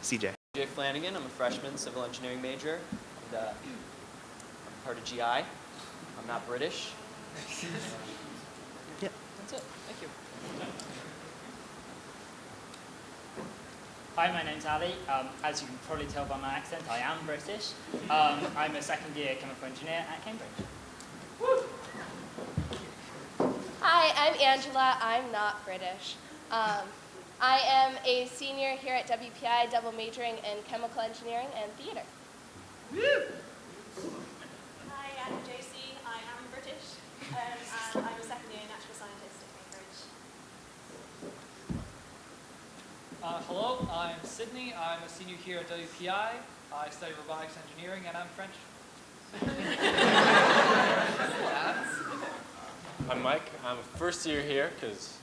CJ. CJ Flanagan. I'm a freshman civil engineering major. And, I'm part of GI. I'm not British. Yeah. That's it. Thank you. Hi, my name's Ali. As you can probably tell by my accent, I am British. I'm a second year chemical engineer at Cambridge. Hi, I'm Angela. I'm not British. I am a senior here at WPI, double majoring in chemical engineering and theater. Hi, I'm JC. I am British. And I'm a second year natural scientist at Cambridge. Hello, I'm Sydney. I'm a senior here at WPI. I study robotics engineering, and I'm French. I'm Mike. I'm a first year here because,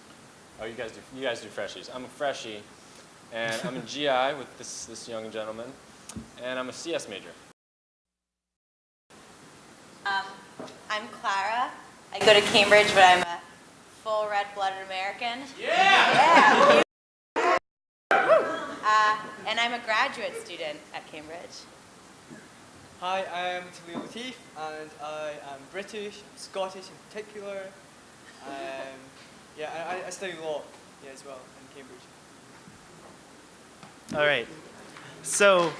oh, you guys do freshies. I'm a freshie, and I'm in GI with this young gentleman, and I'm a CS major. I'm Clara. I go to Cambridge, but I'm a full red-blooded American. Yeah! And I'm a graduate student at Cambridge. Hi, I am Talil Latif, and I am British, Scottish in particular. Yeah, I study law here as well in Cambridge. All right. So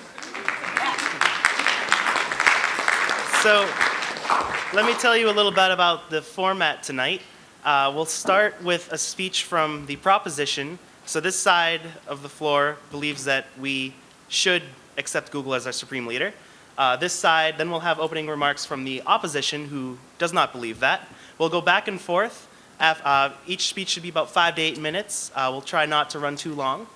let me tell you a little bit about the format tonight. We'll start with a speech from the proposition. So this side of the floor believes that we should accept Google as our supreme leader. This side, then we'll have opening remarks from the opposition who does not believe that. We'll go back and forth. Each speech should be about 5 to 8 minutes. We'll try not to run too long.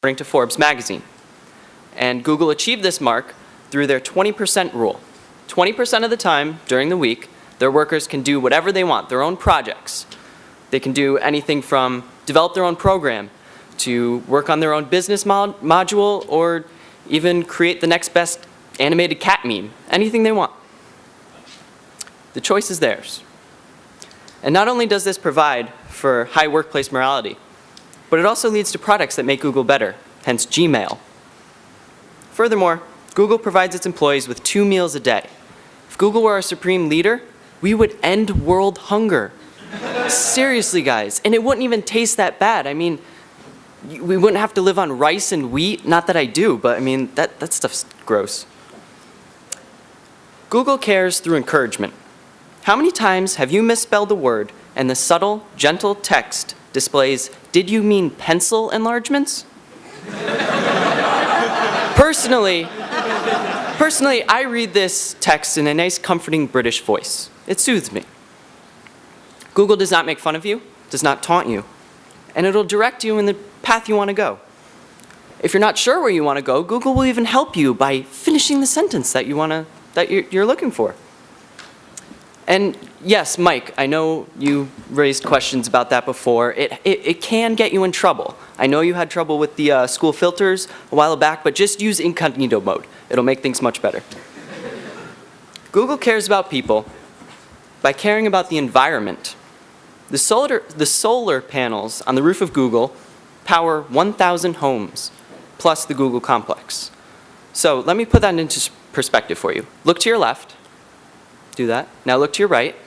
According to Forbes magazine. And Google achieved this mark through their 20% rule. 20% of the time during the week, their workers can do whatever they want, their own projects. They can do anything from develop their own program to work on their own business module or even create the next best animated cat meme, anything they want. The choice is theirs. And not only does this provide for high workplace morality, but it also leads to products that make Google better, hence Gmail. Furthermore, Google provides its employees with 2 meals a day. If Google were our supreme leader, we would end world hunger. Seriously, guys, and it wouldn't even taste that bad. I mean, we wouldn't have to live on rice and wheat. Not that I do, but I mean, that stuff's gross. Google cares through encouragement. How many times have you misspelled a word and the subtle, gentle text displays, "Did you mean pencil enlargements?" Personally, I read this text in a nice, comforting British voice. It soothes me. Google does not make fun of you, does not taunt you, and it'll direct you in the path you want to go. If you're not sure where you want to go, Google will even help you by finishing the sentence that you're looking for. And yes, Mike, I know you raised questions about that before. It can get you in trouble. I know you had trouble with the school filters a while back, but just use incognito mode. It'll make things much better. Google cares about people by caring about the environment. The solar panels on the roof of Google power 1,000 homes, plus the Google complex. So let me put that into perspective for you. Look to your left. Do that. Now look to your right.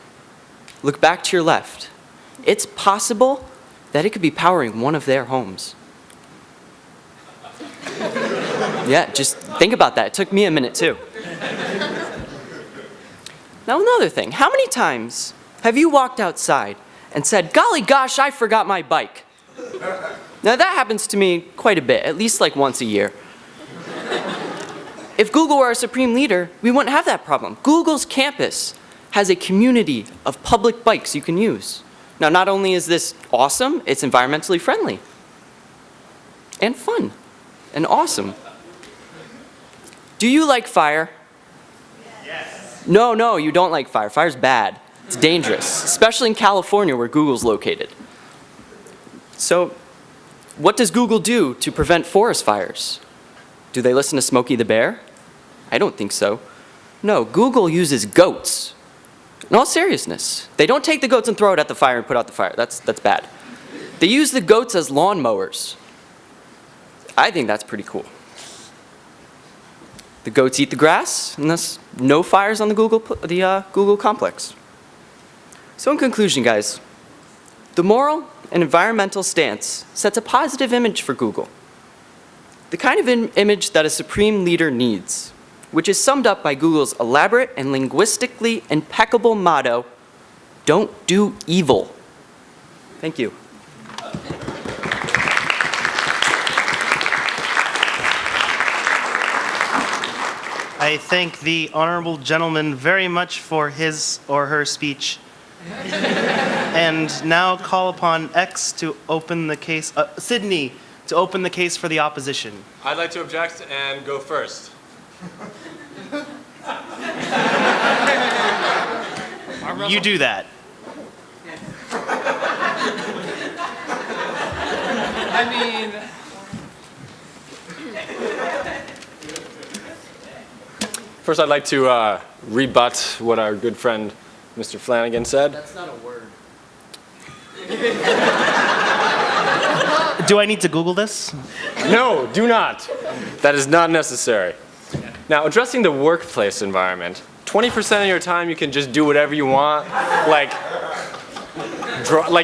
Look back to your left. It's possible that it could be powering one of their homes. Yeah, just think about that. It took me a minute too. Now another thing, how many times have you walked outside and said, "Golly gosh, I forgot my bike"? Now that happens to me quite a bit, at least like once a year. If Google were our supreme leader, we wouldn't have that problem. Google's campus has a community of public bikes you can use. Now, not only is this awesome, it's environmentally friendly and fun and awesome. Do you like fire? Yes. No, you don't like fire. Fire's bad. It's dangerous, especially in California where Google's located. So, what does Google do to prevent forest fires? Do they listen to Smokey the Bear? I don't think so. No, Google uses goats. In all seriousness, they don't take the goats and throw it at the fire and put out the fire. That's bad. They use the goats as lawnmowers. I think that's pretty cool. The goats eat the grass, and thus no fires on the Google complex. So in conclusion, guys, the moral and environmental stance sets a positive image for Google. The kind of image that a supreme leader needs, which is summed up by Google's elaborate and linguistically impeccable motto, "Don't do evil." Thank you. I thank the honorable gentleman very much for his or her speech. And now call upon X to open the case, Sydney, to open the case for the opposition. I'd like to object and go first. You do that. I mean, First, I'd like to rebut what our good friend Mr. Flanagan said. That's not a word. Do I need to Google this? No, do not. That is not necessary. Now, addressing the workplace environment, 20% of your time you can just do whatever you want.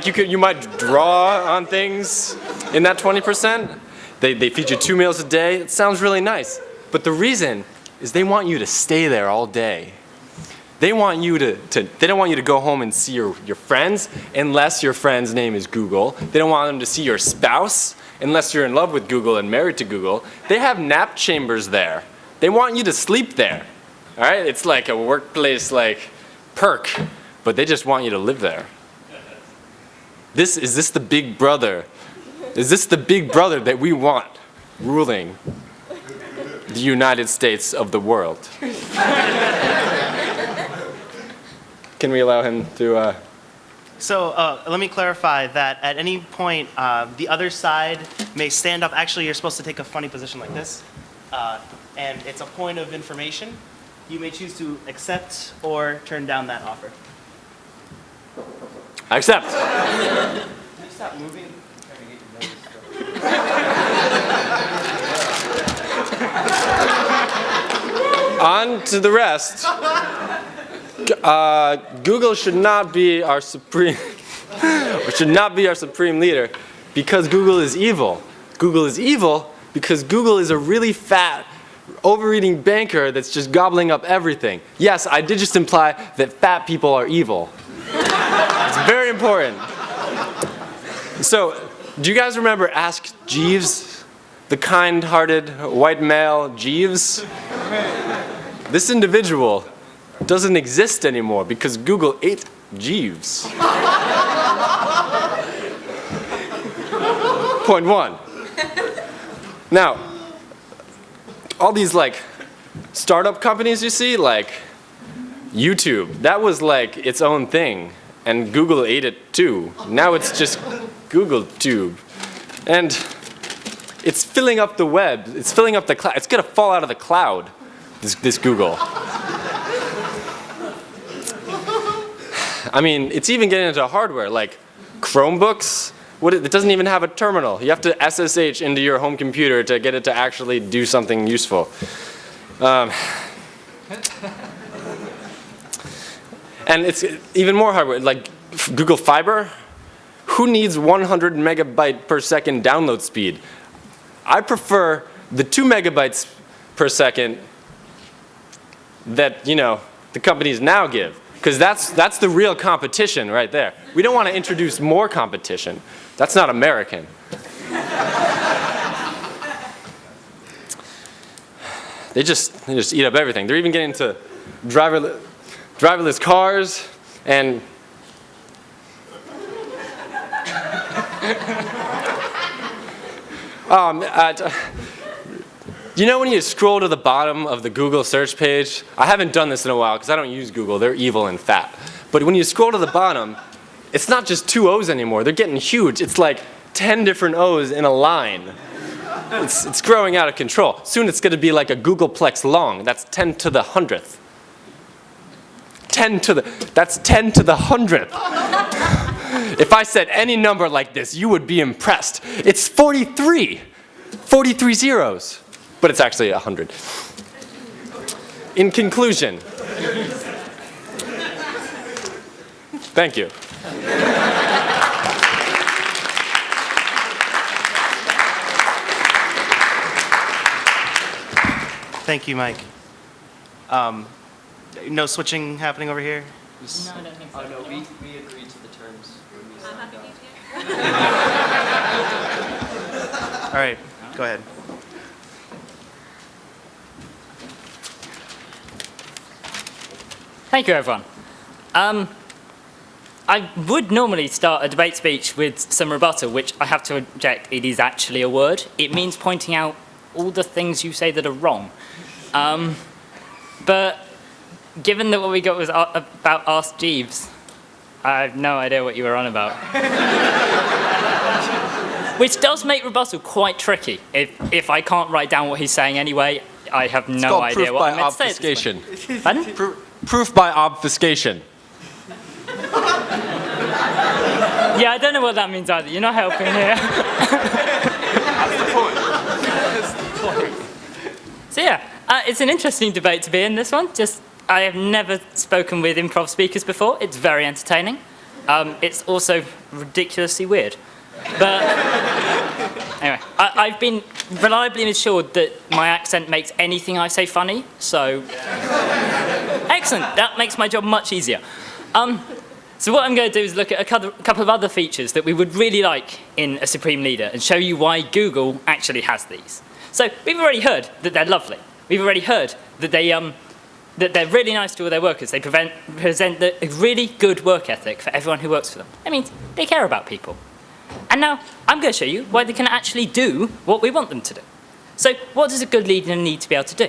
You might draw on things in that 20%. They feed you 2 meals a day. It sounds really nice. But the reason is they want you to stay there all day. They want you they don't want you to go home and see your friends unless your friend's name is Google. They don't want them to see your spouse unless you're in love with Google and married to Google. They have nap chambers there. They want you to sleep there. All right? It's like a workplace perk, but they just want you to live there. Is this the big brother? Is this the big brother that we want ruling the United States of the world? Can we allow him to... So let me clarify that at any point, the other side may stand up. Actually, you're supposed to take a funny position like this. And it's a point of information. You may choose to accept or turn down that offer. I accept. Can you stop moving? On to the rest. Google should not be our supreme leader because Google is evil. Google is evil because Google is a really fat, overeating banker that's just gobbling up everything. Yes, I did just imply that fat people are evil. It's very important. So, do you guys remember Ask Jeeves? The kind-hearted white male Jeeves? This individual doesn't exist anymore because Google ate Jeeves. Point one. Now, all these startup companies you see, like YouTube, that was its own thing, and Google ate it too. Now it's just Google Tube. And it's filling up the web, it's filling up the cloud. It's gonna fall out of the cloud, this Google. I mean, it's even getting into hardware, like Chromebooks. It doesn't even have a terminal. You have to SSH into your home computer to get it to actually do something useful. And it's even more hardware, like Google Fiber. Who needs 100 megabyte per second download speed? I prefer the 2 megabytes per second that, the companies now give. Because that's the real competition right there. We don't want to introduce more competition. That's not American. They just eat up everything. They're even getting into driverless cars and you know when you scroll to the bottom of the Google search page? I haven't done this in a while because I don't use Google. They're evil and fat. But when you scroll to the bottom, it's not just 2 O's anymore. They're getting huge. It's like 10 different O's in a line. It's growing out of control. Soon it's going to be like a Googleplex long. That's 10 to the 100th. That's 10 to the 100th. If I said any number like this, you would be impressed. It's 43. 43 zeros. But it's actually 100. In conclusion, thank you. Thank you, Mike. No switching happening over here? No, I don't think so. Oh, no, we agreed to the terms when we I'm signed happy up. to. All right, go ahead. Thank you, everyone. I would normally start a debate speech with some rebuttal, which I have to object, it is actually a word. It means pointing out all the things you say that are wrong. But given that what we got was about Ask Jeeves, I have no idea what you were on about. Which does make rebuttal quite tricky. If I can't write down what he's saying anyway, I have no idea what I'm meant to say at this point. Pardon? Proof by obfuscation. Yeah, I don't know what that means either. You're not helping here. So yeah, it's an interesting debate to be in, this one. I have never spoken with improv speakers before. It's very entertaining. It's also ridiculously weird. But anyway, I've been reliably assured that my accent makes anything I say funny, so excellent. That makes my job much easier. So what I'm going to do is look at a couple of other features that we would really like in a Supreme Leader and show you why Google actually has these. So we've already heard that they're lovely. We've already heard that they're really nice to all their workers. They present a really good work ethic for everyone who works for them. That means they care about people. And now I'm going to show you why they can actually do what we want them to do. So what does a good leader need to be able to do?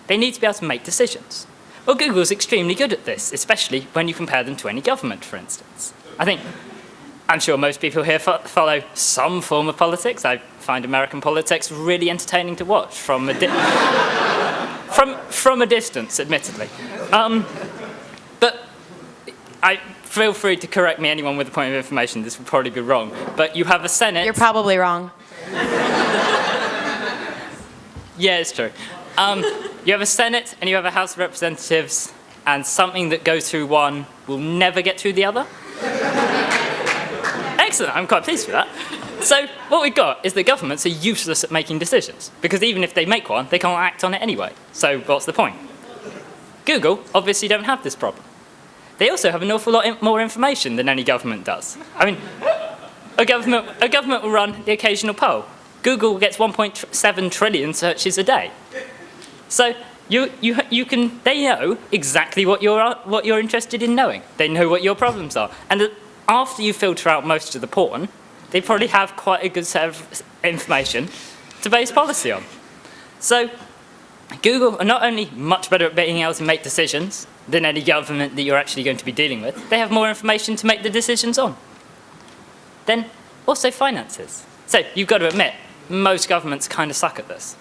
They need to be able to make decisions. Well, Google's extremely good at this, especially when you compare them to any government, for instance. I'm sure most people here follow some form of politics. I find American politics really entertaining to watch from a distance, admittedly. But feel free to correct me, anyone with a point of information. This would probably be wrong. But you have a Senate. You're probably wrong. Yeah, it's true. You have a Senate and you have a House of Representatives, and something that goes through one will never get through the other. Excellent, I'm quite pleased with that. So what we've got is that governments are useless at making decisions, because even if they make one, they can't act on it anyway. So what's the point? Google obviously don't have this problem. They also have an awful lot more information than any government does. A government will run the occasional poll. Google gets 1.7 trillion searches a day. So they know exactly what you're interested in knowing. They know what your problems are. And after you filter out most of the porn, they probably have quite a good set of information to base policy on. So Google are not only much better at being able to make decisions than any government that you're actually going to be dealing with, they have more information to make the decisions on. Then also finances. So you've got to admit, most governments kind of suck at this.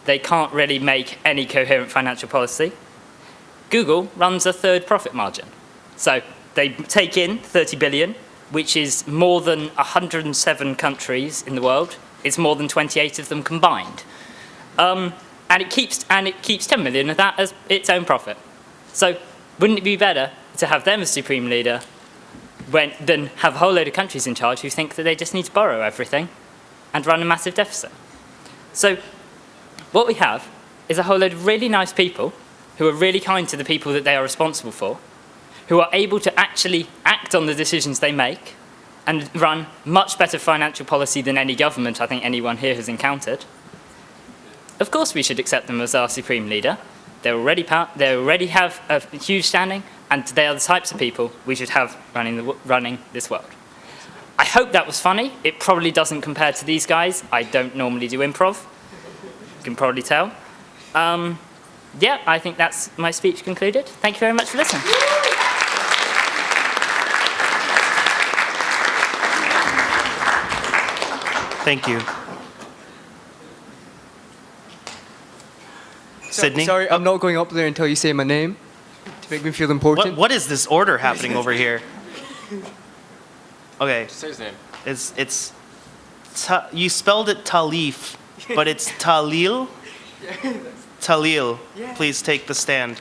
They can't really make any coherent financial policy. Google runs a third profit margin. So they take in 30 billion, which is more than 107 countries in the world. It's more than 28 of them combined. And it keeps 10 million of that as its own profit. So wouldn't it be better to have them as Supreme Leader than have a whole load of countries in charge who think that they just need to borrow everything and run a massive deficit? So what we have is a whole load of really nice people who are really kind to the people that they are responsible for, who are able to actually act on the decisions they make and run much better financial policy than any government I think anyone here has encountered. Of course we should accept them as our supreme leader. They already have a huge standing, and they are the types of people we should have running this world. I hope that was funny. It probably doesn't compare to these guys. I don't normally do improv. You can probably tell. Yeah, I think that's my speech concluded. Thank you very much for listening. Thank you. Sydney? Sorry, I'm not going up there until you say my name to make me feel important. What is this order happening over here? Okay. Say his name. It's you spelled it Talif, but it's Talil? Talil, please take the stand.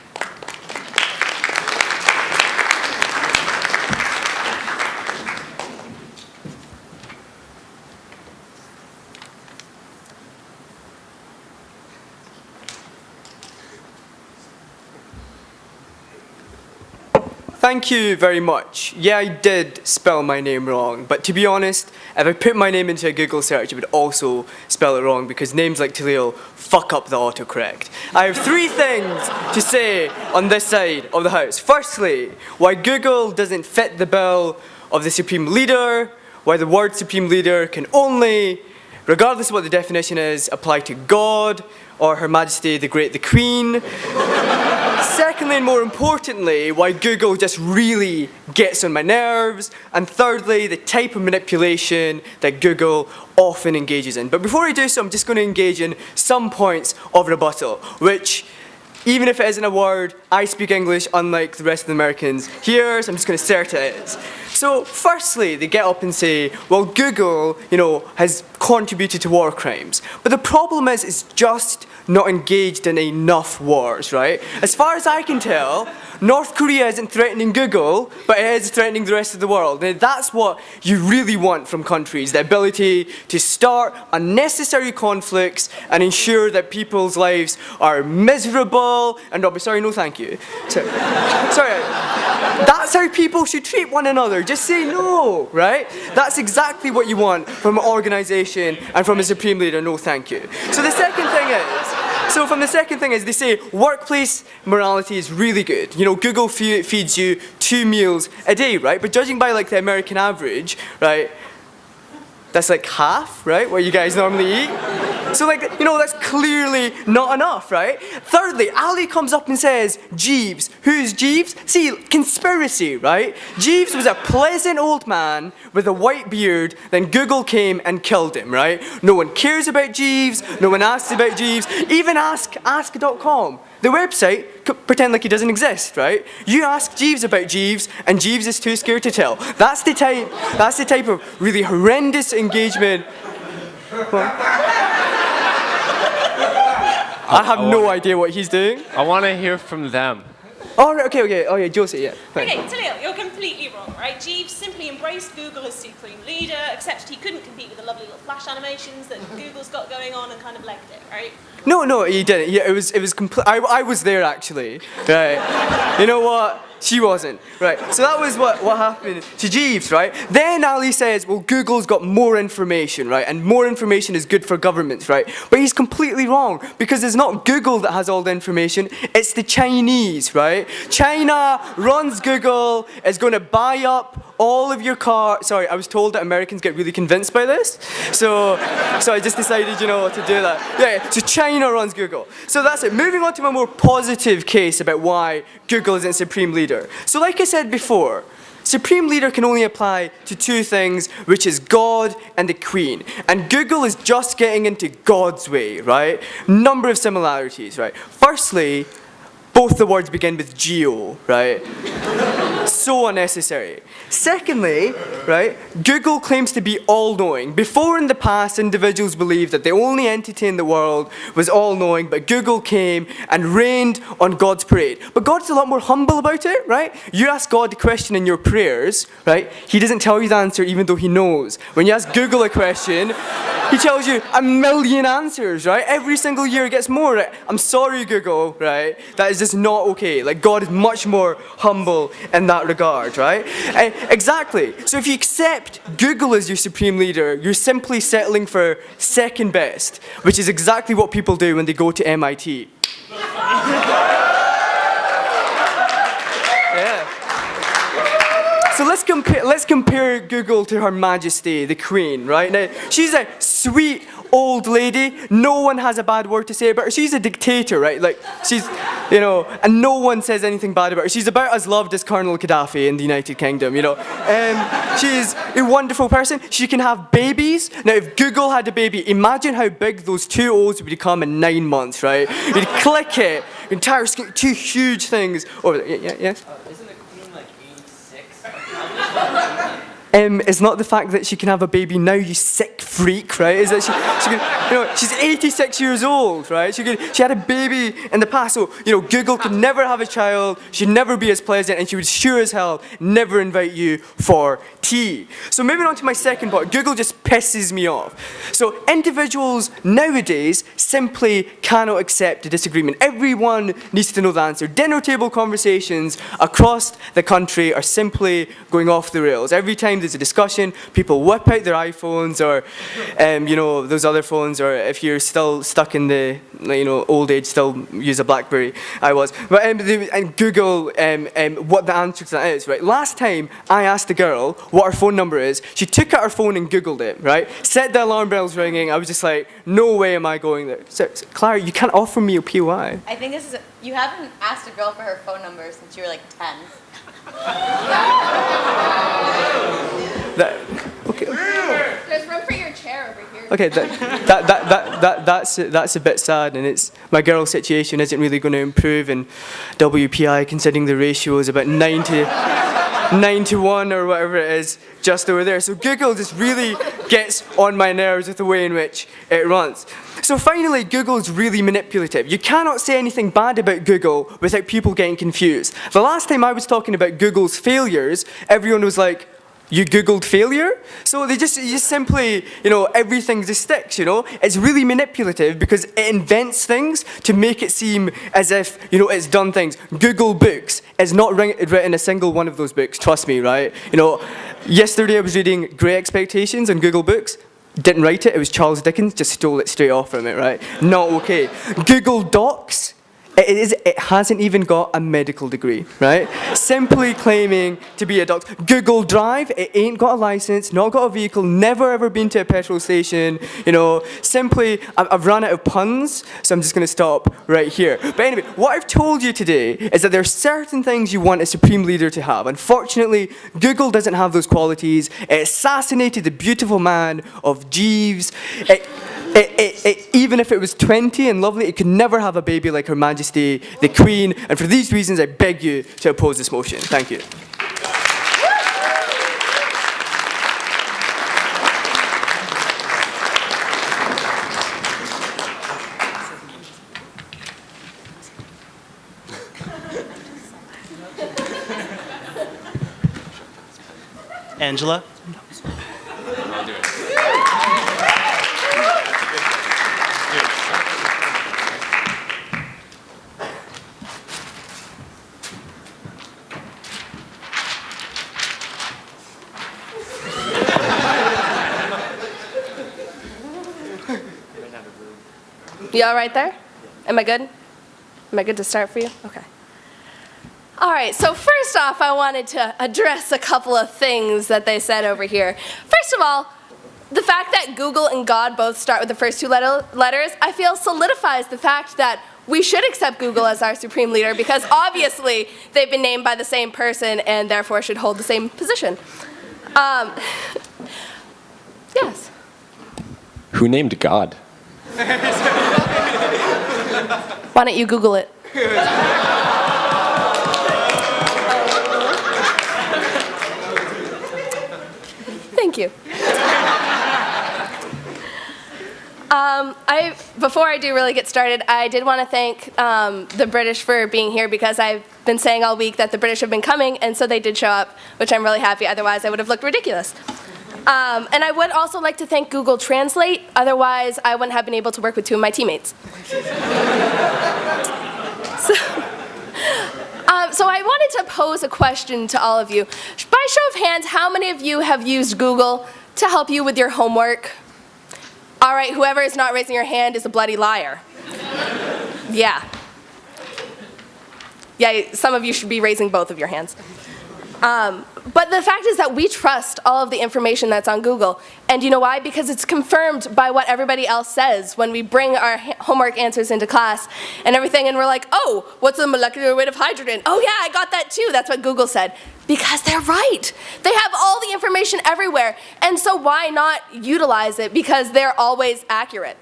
Thank you very much. Yeah, I did spell my name wrong, but to be honest, if I put my name into a Google search, it would also spell it wrong because names like Talil fuck up the autocorrect. I have 3 things to say on this side of the house. Firstly, why Google doesn't fit the bill of the Supreme Leader, why the word Supreme Leader can only, regardless of what the definition is, apply to God or Her Majesty the Great the Queen. Secondly, and more importantly, why Google just really gets on my nerves. And thirdly, the type of manipulation that Google often engages in. But before I do so, I'm just going to engage in some points of rebuttal, which, even if it isn't a word, I speak English unlike the rest of the Americans here, so I'm just going to assert it is. So, firstly, they get up and say, well, Google, has contributed to war crimes. But the problem is, it's just not engaged in enough wars, right? As far as I can tell, North Korea isn't threatening Google, but it is threatening the rest of the world. Now, that's what you really want from countries, the ability to start unnecessary conflicts and ensure that people's lives are miserable and sorry, no thank you. Sorry, that's how people should treat one another. Just say no, right? That's exactly what you want from an organization and from a supreme leader, no thank you. So the second thing is, they say workplace morality is really good. Google feeds you 2 meals a day, right? But judging by the American average, right, that's half, right, what you guys normally eat. So that's clearly not enough, right? Thirdly, Ali comes up and says, Jeeves. Who's Jeeves? See, conspiracy, right? Jeeves was a pleasant old man with a white beard, then Google came and killed him, right? No one cares about Jeeves, no one asks about Jeeves, even ask.com. The website, pretend like he doesn't exist, right? You ask Jeeves about Jeeves, and Jeeves is too scared to tell. That's the type of really horrendous engagement. I have no idea what he's doing. I want to hear from them. Oh, right, okay. Oh, yeah, Josie, yeah. Right. Okay, Talil, you're completely wrong, right? Jeeves simply embraced Google as supreme leader, accepted he couldn't compete with the lovely little flash animations that Google's got going on, and kind of legged it, right? No, he didn't. Yeah, it was complete. I was there actually. Right. You know what? She wasn't. Right. So that was what happened to Jeeves, right? Then Ali says, well, Google's got more information, right? And more information is good for governments, right? But he's completely wrong because it's not Google that has all the information. It's the Chinese, right? China runs Google, is going to buy up all of your car. Sorry, I was told that Americans get really convinced by this. So I just decided, to do that. Yeah, so China runs Google. So that's it. Moving on to my more positive case about why Google isn't supreme leader. So like I said before, supreme leader can only apply to 2 things, which is God and the Queen. And Google is just getting into God's way, right? Number of similarities, right? Firstly, both the words begin with geo, right? So unnecessary. Secondly, right, Google claims to be all-knowing. Before in the past, individuals believed that the only entity in the world was all-knowing, but Google came and rained on God's parade. But God's a lot more humble about it, right? You ask God a question in your prayers, right? He doesn't tell you the answer even though he knows. When you ask Google a question, he tells you 1,000,000 answers, right? Every single year it gets more, right? I'm sorry, Google, right? That is just not okay. God is much more humble in that regard, right? Exactly. So if you accept Google as your supreme leader, you're simply settling for second best, which is exactly what people do when they go to MIT. Yeah. So let's compare Google to Her Majesty, the Queen, right? Now, she's a sweet old lady. No one has a bad word to say about her. She's a dictator, right? Like, she's, and no one says anything bad about her. She's about as loved as Colonel Gaddafi in the United Kingdom, She's a wonderful person. She can have babies. Now, if Google had a baby, imagine how big those two O's would become in 9 months, right? You'd click it, your entire skin, two huge things over there. Yeah? Isn't the queen like 86? It's not the fact that she can have a baby now, you sick freak, right? Is that she's 86 years old, right? She had a baby in the past, so Google could never have a child, she'd never be as pleasant, and she would sure as hell never invite you for tea. So moving on to my second point, Google just pisses me off. So individuals nowadays simply cannot accept a disagreement. Everyone needs to know the answer. Dinner table conversations across the country are simply going off the rails. Every time there's a discussion, people whip out their iPhones or, those other phones, or if you're still stuck in the, old age, still use a BlackBerry. I was. But and Google what the answer to that is, right? Last time I asked a girl what her phone number is, she took out her phone and Googled it, right? Set the alarm bells ringing. I was just like, no way am I going there. So, Clara, you can't offer me a POI. I think you haven't asked a girl for her phone number since you were like 10. Okay. There's room for your chair over here. Okay, that's a bit sad, and my girl's situation isn't really going to improve in WPI, considering the ratio is about 9 to 1 or whatever it is, just over there. So Google just really gets on my nerves with the way in which it runs. So finally, Google's really manipulative. You cannot say anything bad about Google without people getting confused. The last time I was talking about Google's failures, everyone was like, you Googled failure? So you just simply, everything just sticks, It's really manipulative because it invents things to make it seem as if, it's done things. Google Books is not written a single one of those books, trust me, right? Yesterday I was reading Great Expectations on Google Books. Didn't write it, it was Charles Dickens, just stole it straight off from it, right? Not okay. Google Docs, it hasn't even got a medical degree, right? Simply claiming to be a doctor. Google Drive, it ain't got a license, not got a vehicle, never ever been to a petrol station, Simply, I've run out of puns, so I'm just going to stop right here. But anyway, what I've told you today is that there are certain things you want a supreme leader to have. Unfortunately, Google doesn't have those qualities. It assassinated the beautiful man of Jeeves. Even if it was 20 and lovely, it could never have a baby like Her Majesty, the Queen. And for these reasons, I beg you to oppose this motion. Thank you. Angela? I'll do it. You all right there? Am I good? Am I good to start for you? Okay. All right, so first off, I wanted to address a couple of things that they said over here. First of all, the fact that Google and God both start with the first two letters, I feel solidifies the fact that we should accept Google as our supreme leader because obviously they've been named by the same person and therefore should hold the same position. Yes. Who named God? Why don't you Google it? Thank you. Before I do really get started, I did want to thank the British for being here because I've been saying all week that the British have been coming, and so they did show up, which I'm really happy. Otherwise, I would have looked ridiculous. And I would also like to thank Google Translate. Otherwise, I wouldn't have been able to work with two of So I wanted to pose a question to all of you. By show of hands, how many of you have used Google to help you with your homework? All right, whoever is not raising your hand is a bloody liar. Yeah. Yeah, some of you should be raising both of your hands. But the fact is that we trust all of the information that's on Google. And you know why? Because it's confirmed by what everybody else says when we bring our homework answers into class and everything, and we're like, oh, what's the molecular weight of hydrogen? Oh yeah, I got that too. That's what Google said. Because they're right. They have all the information everywhere. And so why not utilize it? Because they're always accurate.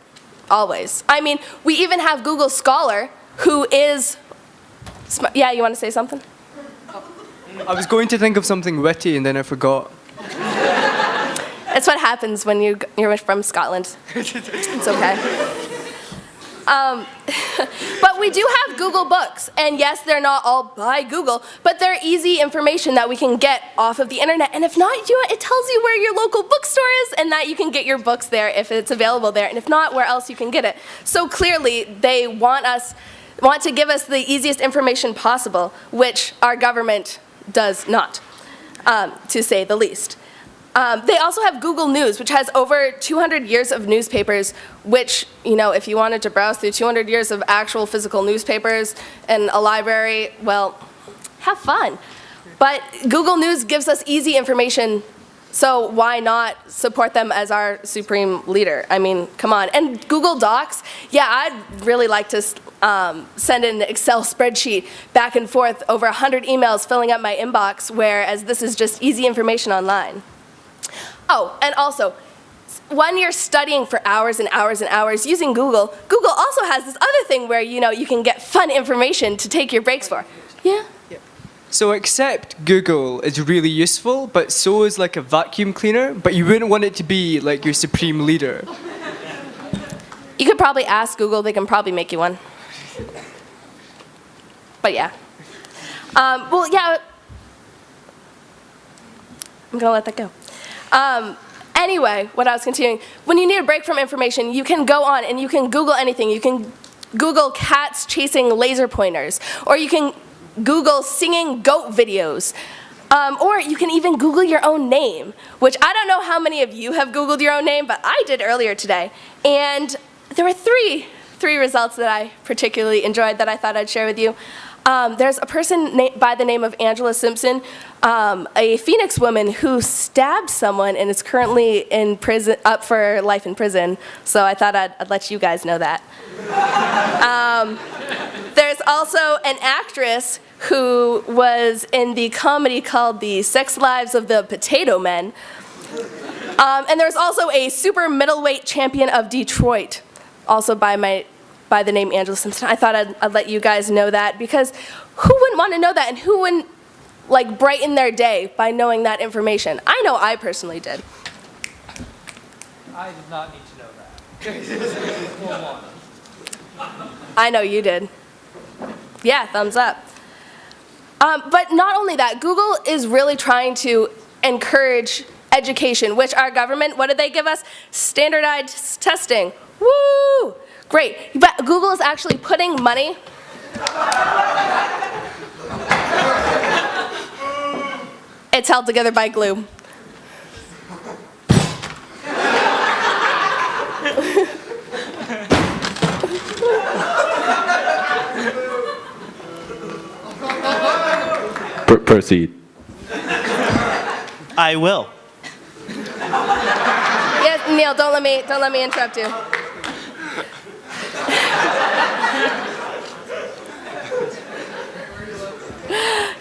Always. I mean, we even have Google Scholar, who is... Yeah, you want to say something? I was going to think of something witty and then I forgot. That's what happens when you're from Scotland. It's okay. But we do have Google Books, and yes, they're not all by Google, but they're easy information that we can get off of the internet. And if not, it tells you where your local bookstore is, and that you can get your books there if it's available there, and if not, where else you can get it. So clearly, they want to give us the easiest information possible, which our government does not, to say the least. They also have Google News, which has over 200 years of newspapers, which, if you wanted to browse through 200 years of actual physical newspapers in a library, well, have fun. But Google News gives us easy information, so why not support them as our supreme leader? I mean, come on. And Google Docs, yeah, I'd really like to send an Excel spreadsheet back and forth over 100 emails filling up my inbox, whereas this is just easy information online. Oh, and also, when you're studying for hours and hours and hours using Google, Google also has this other thing where, you can get fun information to take your breaks for. Yeah? So except Google is really useful, but so is like a vacuum cleaner, but you wouldn't want it to be like your supreme leader. You could probably ask Google, they can probably make you one. But yeah. Well, yeah. I'm gonna let that go. Anyway, what I was continuing, when you need a break from information, you can go on and you can Google anything. You can Google cats chasing laser pointers, or you can Google singing goat videos, or you can even Google your own name, which I don't know how many of you have Googled your own name, but I did earlier today. And there were three results that I particularly enjoyed that I thought I'd share with you. There's a person by the name of Angela Simpson, a Phoenix woman who stabbed someone and is currently in prison, up for life in prison. So I thought I'd let you guys know that. There's also an actress who was in the comedy called The Sex Lives of the Potato Men. And there's also a super middleweight champion of Detroit, also by the name Angela Simpson. I thought I'd let you guys know that, because who wouldn't want to know that, and who wouldn't brighten their day by knowing that information? I know I personally did. I did not need to know that. I know you did. Yeah, thumbs up. But not only that, Google is really trying to encourage education, which our government, what did they give us? Standardized testing. Woo! Great. But Google is actually putting money. It's held together by glue. Proceed. I will. Yes, Neil, don't let me interrupt you.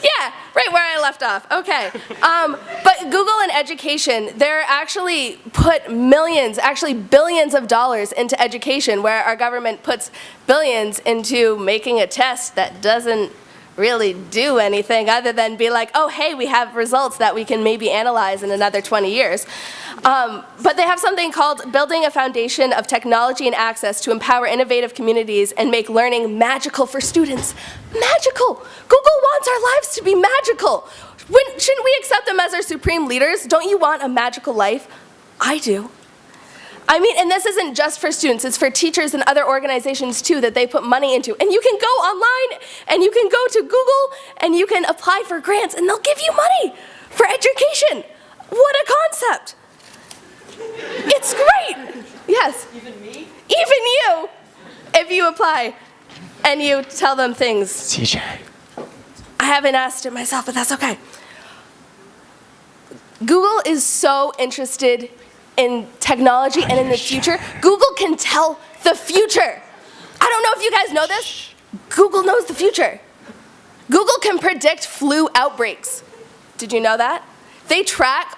Yeah, right where I left off. Okay. But Google and education, they're actually put millions, actually billions of dollars into education, where our government puts billions into making a test that doesn't really do anything other than be like, oh, hey, we have results that we can maybe analyze in another 20 years. But they have something called Building a Foundation of Technology and Access to Empower Innovative Communities and Make Learning Magical for Students. Magical! Google wants our lives to be magical. Shouldn't we accept them as our supreme leaders? Don't you want a magical life? I do. I mean, and this isn't just for students, it's for teachers and other organizations too that they put money into. And you can go online and you can go to Google and you can apply for grants and they'll give you money for education. What a concept. It's great. Yes. Even me? Even you, if you apply and you tell them things. CJ. I haven't asked it myself, but that's okay. Google is so interested in technology and in the future. Google can tell the future. I don't know if you guys know this. Google knows the future. Google can predict flu outbreaks. Did you know that? They track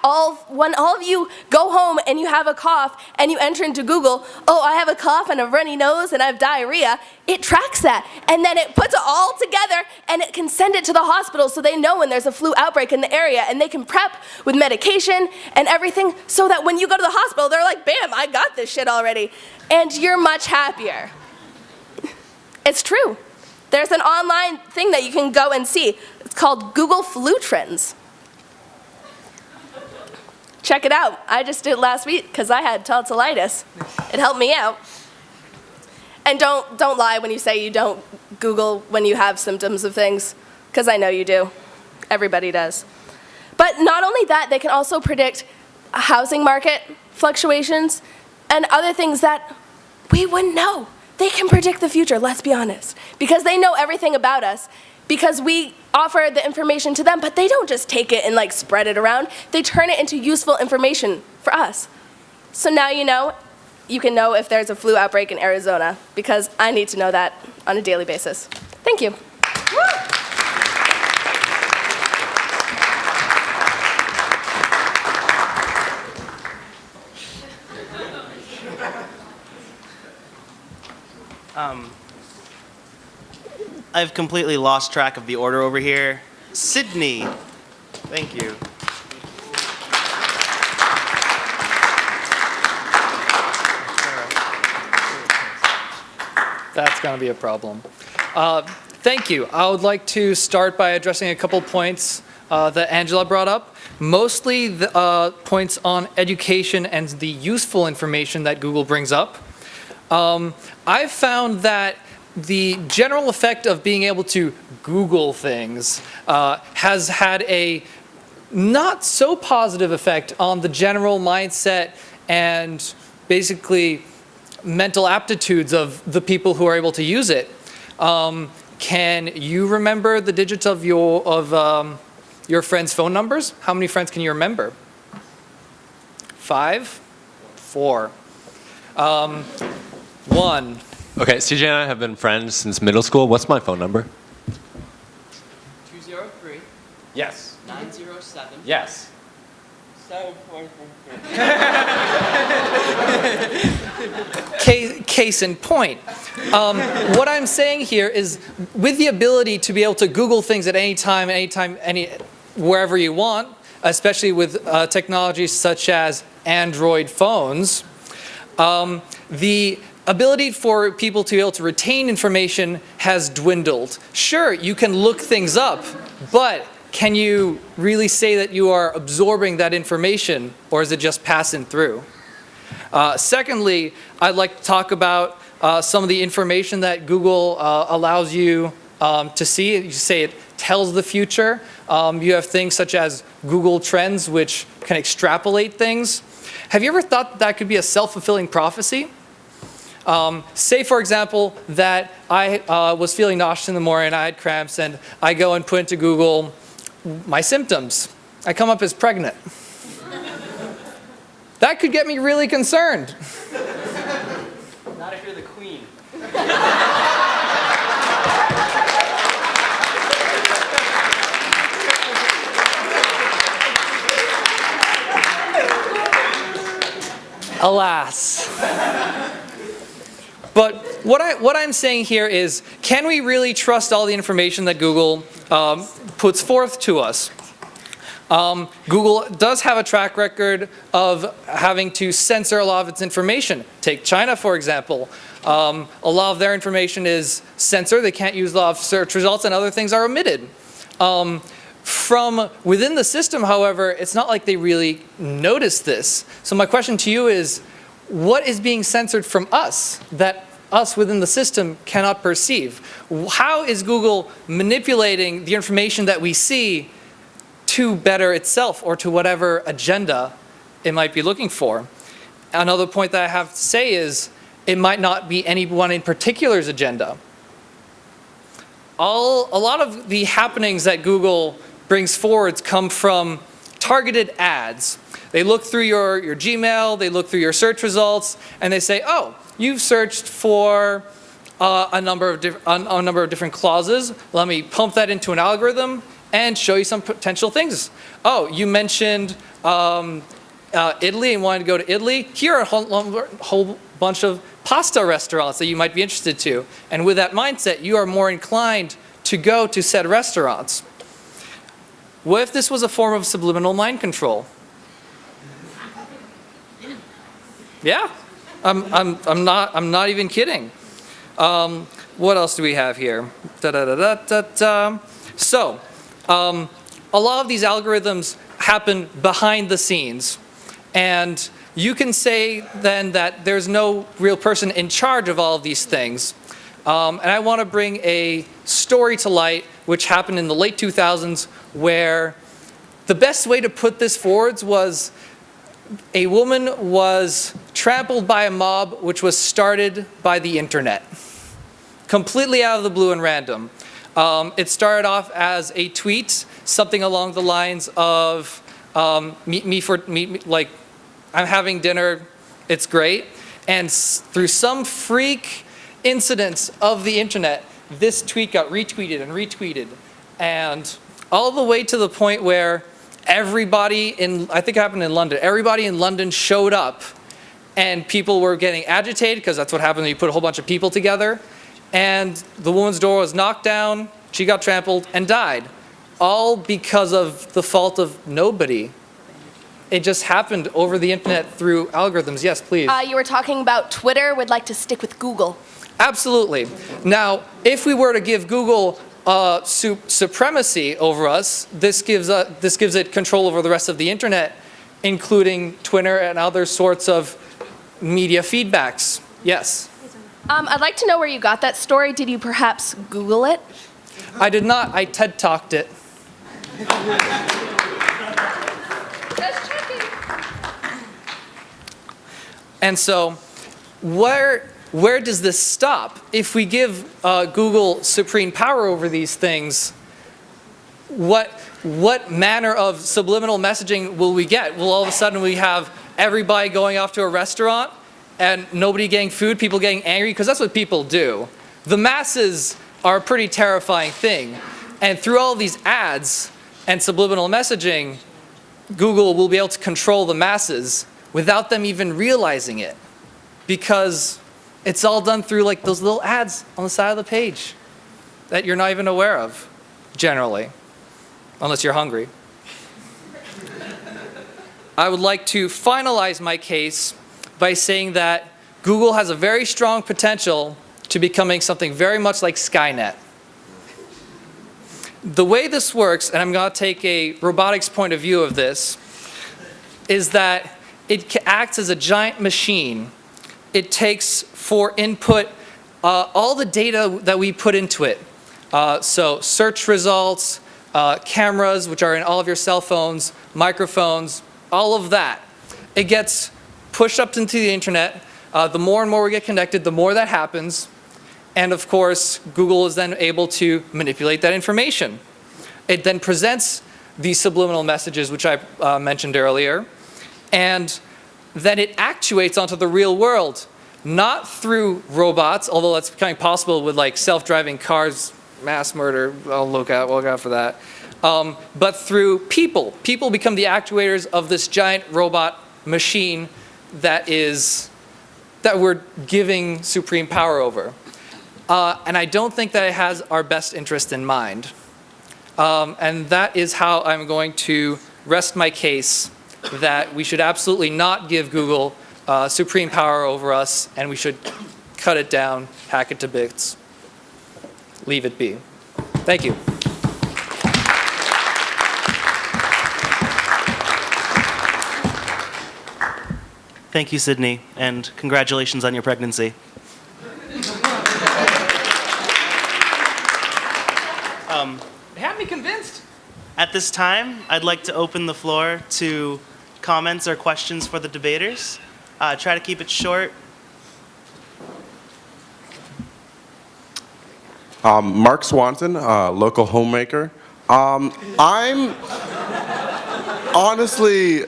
when all of you go home and you have a cough and you enter into Google, oh, I have a cough and a runny nose and I have diarrhea. It tracks that and then it puts it all together and it can send it to the hospital so they know when there's a flu outbreak in the area and they can prep with medication and everything so that when you go to the hospital, they're like, bam, I got this shit already. And you're much happier. It's true. There's an online thing that you can go and see. It's called Google Flu Trends. Check it out. I just did it last week because I had tonsillitis. It helped me out. And don't lie when you say you don't Google when you have symptoms of things, because I know you do. Everybody does. But not only that, they can also predict housing market fluctuations and other things that we wouldn't know. They can predict the future, let's be honest, because they know everything about us, because we offer the information to them, but they don't just take it and like spread it around. They turn it into useful information for us. So now you can know if there's a flu outbreak in Arizona, because I need to know that on a daily basis. Thank you. I've completely lost track of the order over here. Sydney, thank you. That's going to be a problem. Thank you. I would like to start by addressing a couple points that Angela brought up. Mostly the points on education and the useful information that Google brings up. I've found that the general effect of being able to Google things has had a not so positive effect on the general mindset and basically mental aptitudes of the people who are able to use it. Can you remember the digits of your friends' phone numbers? How many friends can you remember? 5? 4. 1. Okay, CJ and I have been friends since middle school. What's my phone number? 203 Yes. 907 Yes. 743. Case in point. What I'm saying here is, with the ability to be able to Google things at any time, wherever you want, especially with technologies such as Android phones, the ability for people to be able to retain information has dwindled. Sure, you can look things up, but can you really say that you are absorbing that information, or is it just passing through? Secondly, I'd like to talk about some of the information that Google allows you to see. You say it tells the future. You have things such as Google Trends, which can extrapolate things. Have you ever thought that could be a self-fulfilling prophecy? Say, for example, that I was feeling nauseous in the morning, I had cramps, and I go and put into Google my symptoms. I come up as pregnant. That could get me really concerned. Not if you're the queen. Alas. But what I'm saying here is, can we really trust all the information that Google puts forth to us? Google does have a track record of having to censor a lot of its information. Take China, for example. A lot of their information is censored. They can't use a lot of search results, and other things are omitted. From within the system, however, it's not like they really notice this. So my question to you is, what is being censored from us that us within the system cannot perceive? How is Google manipulating the information that we see to better itself or to whatever agenda it might be looking for? Another point that I have to say is it might not be anyone in particular's agenda. A lot of the happenings that Google brings forward come from targeted ads. They look through your Gmail, they look through your search results, and they say, oh, you've searched for a number of different clauses. Let me pump that into an algorithm and show you some potential things. Oh, you mentioned Italy and wanted to go to Italy. Here are a whole bunch of pasta restaurants that you might be interested to. And with that mindset, you are more inclined to go to said restaurants. What if this was a form of subliminal mind control? Yeah, I'm not even kidding. What else do we have here? So, a lot of these algorithms happen behind the scenes, and you can say then that there's no real person in charge of all of these things. And I want to bring a story to light which happened in the late 2000s, where the best way to put this forwards was a woman was trampled by a mob which was started by the internet. Completely out of the blue and random. It started off as a tweet, something along the lines of, like, I'm having dinner, it's great. And through some freak incidents of the internet, this tweet got retweeted and retweeted. And all the way to the point where everybody I think it happened in London, everybody in London showed up and people were getting agitated because that's what happened when you put a whole bunch of people together. And the woman's door was knocked down, she got trampled and died. All because of the fault of nobody. It just happened over the internet through algorithms. Yes, please. You were talking about Twitter. Would like to stick with Google. Absolutely. Now, if we were to give Google supremacy over us, this gives it control over the rest of the internet, including Twitter and other sorts of media feedbacks. Yes. I'd like to know where you got that story. Did you perhaps Google it? I did not. I TED Talked it. Just checking. And so, where does this stop? If we give Google supreme power over these things, what manner of subliminal messaging will we get? Will all of a sudden we have everybody going off to a restaurant and nobody getting food, people getting angry? Because that's what people do. The masses are a pretty terrifying thing. And through all these ads and subliminal messaging, Google will be able to control the masses without them even realizing it. Because it's all done through like those little ads on the side of the page that you're not even aware of, generally, unless you're hungry. I would like to finalize my case by saying that Google has a very strong potential to becoming something very much like Skynet. The way this works, and I'm going to take a robotics point of view of this, is that it acts as a giant machine. It takes for input all the data that we put into it. So search results, cameras, which are in all of your cell phones, microphones, all of that. It gets pushed up into the internet. The more and more we get connected, the more that happens. And of course, Google is then able to manipulate that information. It then presents these subliminal messages, which I mentioned earlier, and then it actuates onto the real world, not through robots, although that's becoming possible with like self-driving cars, mass murder, I'll look out for that, but through people. People become the actuators of this giant robot machine that we're giving supreme power over. And I don't think that it has our best interest in mind. And that is how I'm going to rest my case that we should absolutely not give Google supreme power over us, and we should cut it down, hack it to bits, leave it be. Thank you. Thank you, Sydney, and congratulations on your pregnancy. They had me convinced. At this time, I'd like to open the floor to comments or questions for the debaters. Try to keep it short. Mark Swanson, local homemaker. I'm honestly,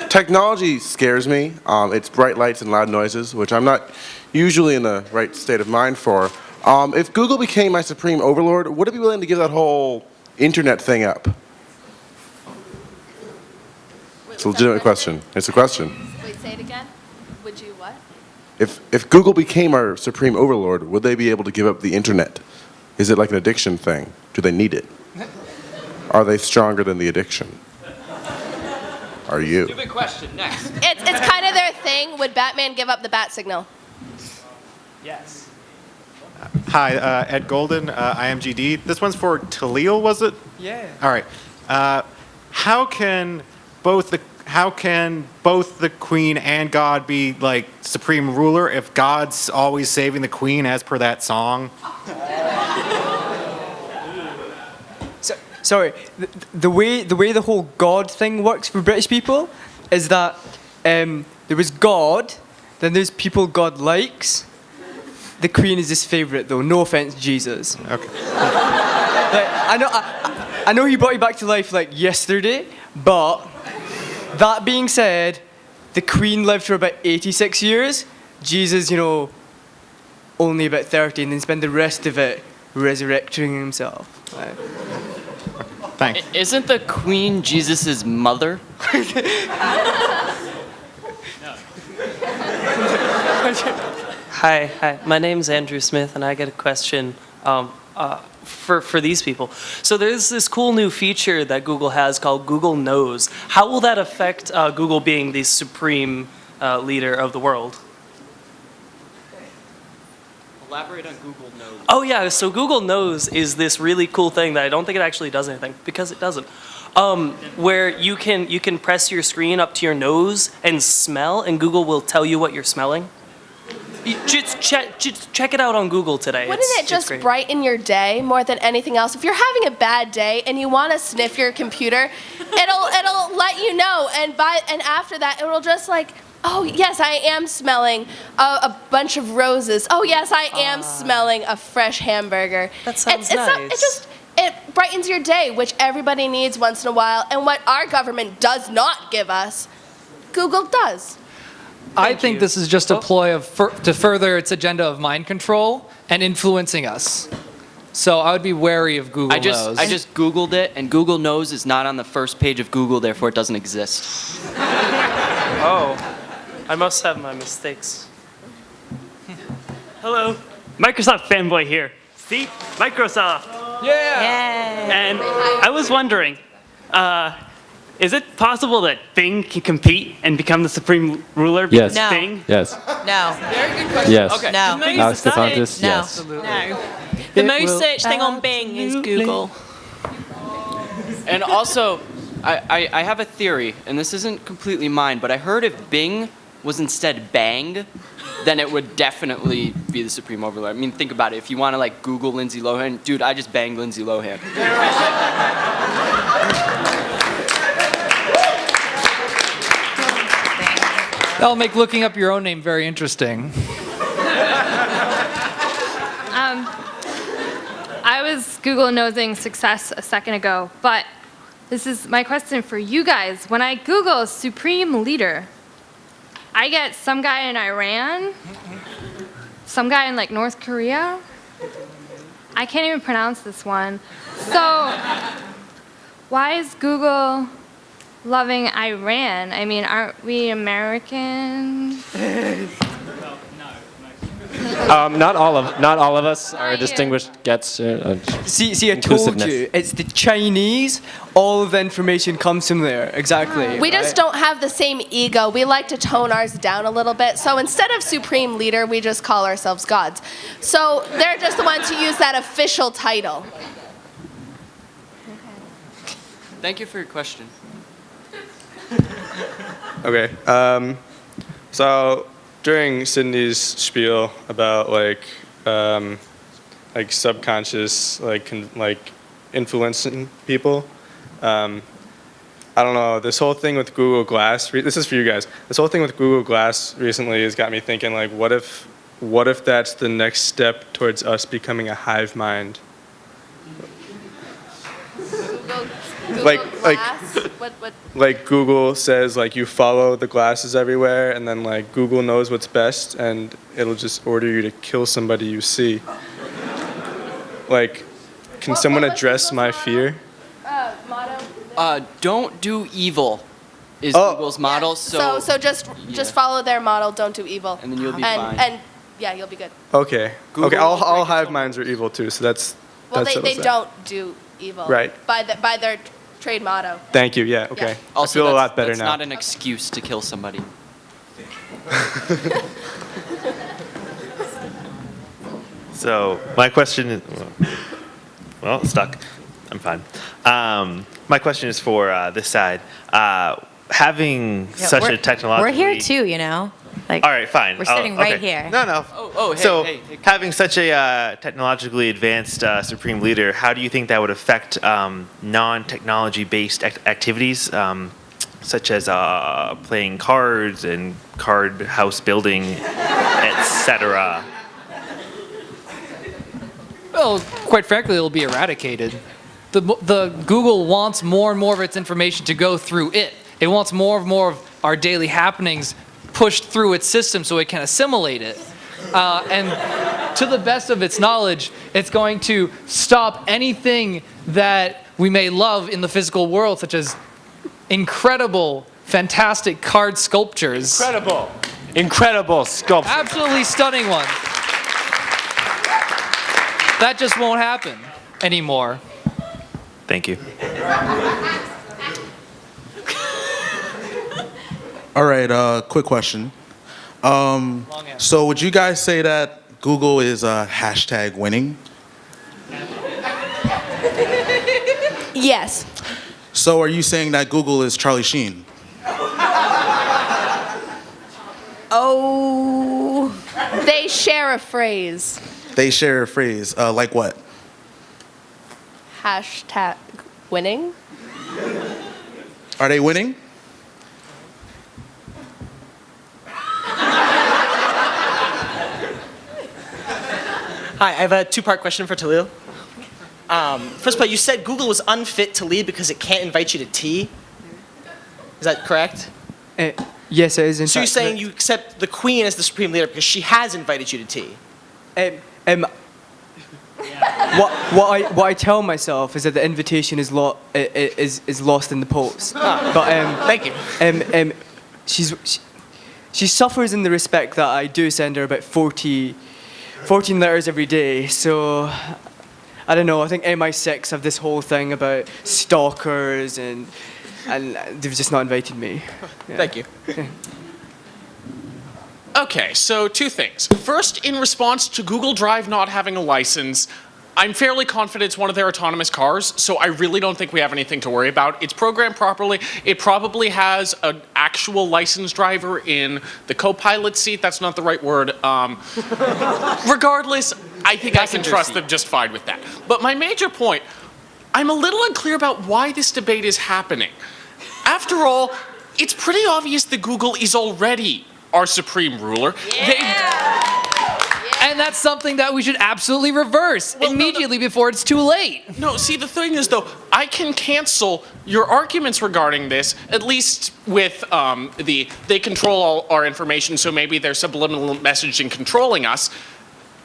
technology scares me. It's bright lights and loud noises, which I'm not usually in the right state of mind for. If Google became my supreme overlord, would it be willing to give that whole internet thing up? It's a legitimate question. It's a question. Wait, say it again. Would you what? If Google became our supreme overlord, would they be able to give up the internet? Is it like an addiction thing? Do they need it? Are they stronger than the addiction? Are you? Stupid question. Next. It's kind of their thing. Would Batman give up the bat signal? Yes. Hi, Ed Golden, IMGD. This one's for Talil, was it? Yeah. All right. How can both the Queen and God be like supreme ruler if God's always saving the Queen as per that song? Sorry, the way the whole God thing works for British people is that there was God, then there's people God likes. The Queen is his favourite, though. No offense, Jesus. Okay. Like, I know he brought you back to life like yesterday, but that being said, the Queen lived for about 86 years. Jesus, only about 30, and then spend the rest of it resurrecting himself. Right? Thanks. Isn't the Queen Jesus' mother? Hi. My name's Andrew Smith, and I got a question for these people. So there's this cool new feature that Google has called Google Knows. How will that affect Google being the supreme leader of the world? Elaborate on Google Knows. Oh yeah, so Google Knows is this really cool thing that I don't think it actually does anything, because it doesn't. Where you can press your screen up to your nose and smell, and Google will tell you what you're smelling. Just check it out on Google today. Wouldn't it just brighten your day more than anything else? If you're having a bad day and you want to sniff your computer, it'll let you know, and after that it'll just like, oh yes, I am smelling a bunch of roses. Oh yes, I am smelling a fresh hamburger. That sounds nice. It brightens your day, which everybody needs once in a while, and what our government does not give us, Google does. I think this is just a ploy to further its agenda of mind control and influencing us. So I would be wary of Google Knows. I just Googled it, and Google Knows is not on the first page of Google, therefore it doesn't exist. Oh, I must have my mistakes. Hello, Microsoft fanboy here. See, Microsoft. Yeah. And I was wondering, is it possible that Bing can compete and become the supreme ruler? Yes. No. Bing? Yes. No. Very good question. Yes. Okay. No. Alex DeSantis, No. yes. No. The most searched thing on Bing is Google. And also, I have a theory, and this isn't completely mine, but I heard if Bing was instead Bang, then it would definitely be the supreme overlord. I mean, think about it. If you want to like Google Lindsay Lohan, dude, I just banged Lindsay Lohan. That'll make looking up your own name very interesting. I was Google nosing success a second ago, but this is my question for you guys. When I Google supreme leader, I get some guy in Iran, some guy in like North Korea. I can't even pronounce this one. So why is Google loving Iran? I mean, aren't we American? Not all of us are distinguished guests. See, I told you, it's the Chinese. All of the information comes from there. Exactly. We just don't have the same ego. We like to tone ours down a little bit. So instead of supreme leader, we just call ourselves gods. So they're just the ones who use that official title. Thank you for your question. Okay. So during Sydney's spiel about subconscious influencing people, I don't know, this whole thing with Google Glass, this is for you guys. This whole thing with Google Glass recently has got me thinking, like, what if that's the next step towards us becoming a hive mind? Google Glass? What? Like Google says, like, you follow the glasses everywhere, and then like Google knows what's best, and it'll just order you to kill somebody you see. Like, can someone address my fear? Motto? Don't do evil is Google's model. So just follow their model. Don't do evil. And then you'll be fine. And yeah, you'll be good. Okay. Okay. All hive minds are evil too. So that's. Well, that's they don't do evil. Right. By their trade motto. Thank you. Yeah. Okay. Yeah. Also, I feel a lot better that's now. not an excuse to kill somebody. So my question is, well, stuck. I'm fine. My question is for this side. Having such a technologically... We're here too, you know. Like, all right, fine. We're sitting right okay. here. No. Hey, so hey. having such a technologically advanced supreme leader, how do you think that would affect non-technology based activities, such as playing cards and card house building, etc.? Well, quite frankly, it'll be eradicated. The Google wants more and more of its information to go through it. It wants more and more of our daily happenings pushed through its system so it can assimilate it. And to the best of its knowledge, it's going to stop anything that we may love in the physical world, such as incredible, fantastic card sculptures. Incredible sculpture. Absolutely stunning ones. That just won't happen anymore. Thank you. All right, quick question. So would you guys say that Google is hashtag winning? Yes. So are you saying that Google is Charlie Sheen? Oh, they share a phrase. They share a phrase, like what? Hashtag winning. Are they winning? Hi, I have a two-part question for Talil. First of all, you said Google was unfit to lead because it can't invite you to tea. Is that correct? Yes, it is. In So you're fact saying correct. you accept the Queen as the supreme leader because she has invited you to tea? What I tell myself is that the invitation is lost in the post. But thank you. She suffers in the respect that I do send her about 14 letters every day. So I don't know. I think MI6 have this whole thing about stalkers and they've just not invited me. Yeah. Thank you. Okay, so two things. First, in response to Google Drive not having a license, I'm fairly confident it's one of their autonomous cars, so I really don't think we have anything to worry about. It's programmed properly. It probably has an actual licensed driver in the co-pilot seat. That's not the right word. Regardless, I think I can trust them just fine with that. But my major point, I'm a little unclear about why this debate is happening. After all, it's pretty obvious that Google is already our supreme ruler. And that's something that we should absolutely reverse immediately before it's too late. No, see, the thing is, though, I can cancel your arguments regarding this, at least with they control all our information, so maybe there's subliminal messaging controlling us.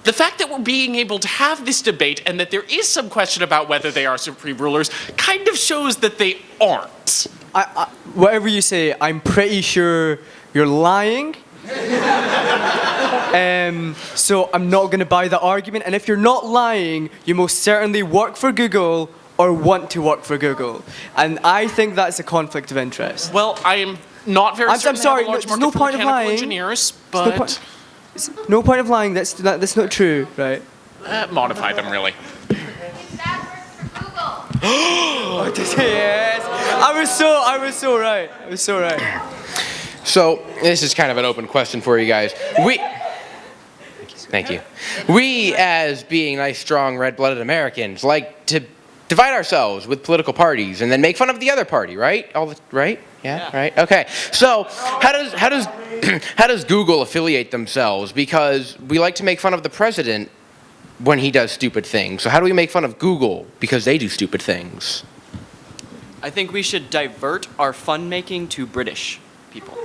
The fact that we're being able to have this debate and that there is some question about whether they are supreme rulers kind of shows that they aren't. Whatever you say, I'm pretty sure you're lying. So I'm not going to buy the argument. And if you're not lying, you most certainly work for Google or want to work for Google. And I think that's a conflict of interest. Well, I am not very certain. I'm sorry, they have a large there's market no for point of mechanical lying. engineers, There's but no point of lying. That's not true, right? modify them really. Yes, I was so right. So this is kind of an open question for you guys. Thank you. We, as being nice, strong, red-blooded Americans, like to divide ourselves with political parties and then make fun of the other party, right? Right? Yeah. Right. Okay. So how does Google affiliate themselves? Because we like to make fun of the president when he does stupid things. So how do we make fun of Google because they do stupid things? I think we should divert our fun making to British people.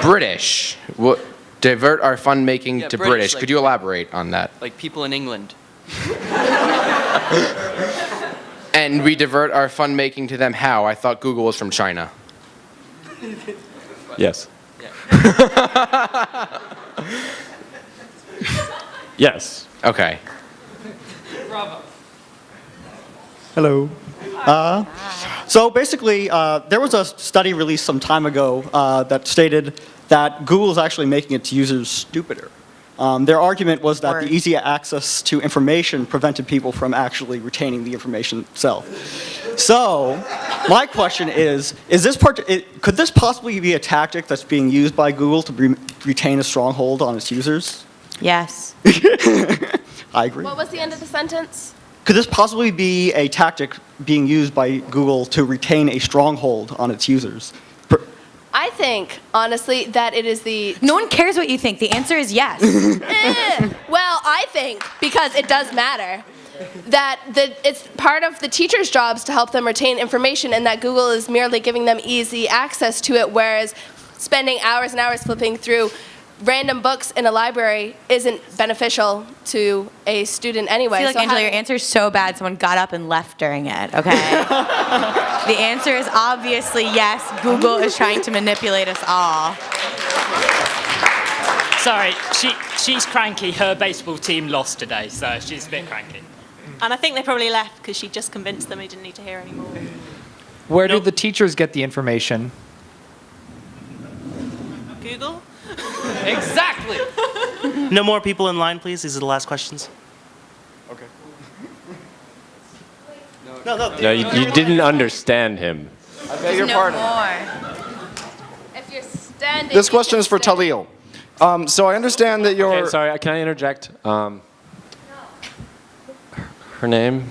British. What? Divert our fun making Yeah, to British, British. like- Could you elaborate on that? Like people in England. And we divert our fun making to them how? I thought Google was from China. Yes. Yes. Okay. Bravo. Hello. So basically, there was a study released some time ago that stated that Google is actually making its users stupider. Their argument was that the easy access to information prevented people from actually retaining the information itself. So, my question is this could this possibly be a tactic that's being used by Google to retain a stronghold on its users? Yes. I agree. What was the end of the sentence? Could this possibly be a tactic being used by Google to retain a stronghold on its users? I think, honestly, that it is the... No one cares what you think. The answer is yes. Well, I think, because it does matter, that it's part of the teachers' jobs to help them retain information, and that Google is merely giving them easy access to it, whereas spending hours and hours flipping through random books in a library isn't beneficial to a student anyway. I feel like, So Angela, your answer is so bad someone got up and left during it, okay? The answer is obviously yes. Google is trying to manipulate us all. Sorry, she's cranky. Her baseball team lost today, so she's a bit cranky. And I think they probably left because she just convinced them they didn't need to hear anymore. Where did the teachers get the information? Google? Exactly. No more people in line, please. These are the last questions. Okay. No, you didn't understand him. I beg your pardon. If you're standing... This question is for Talil. So I understand that you're... Okay, sorry, can I interject? Her name?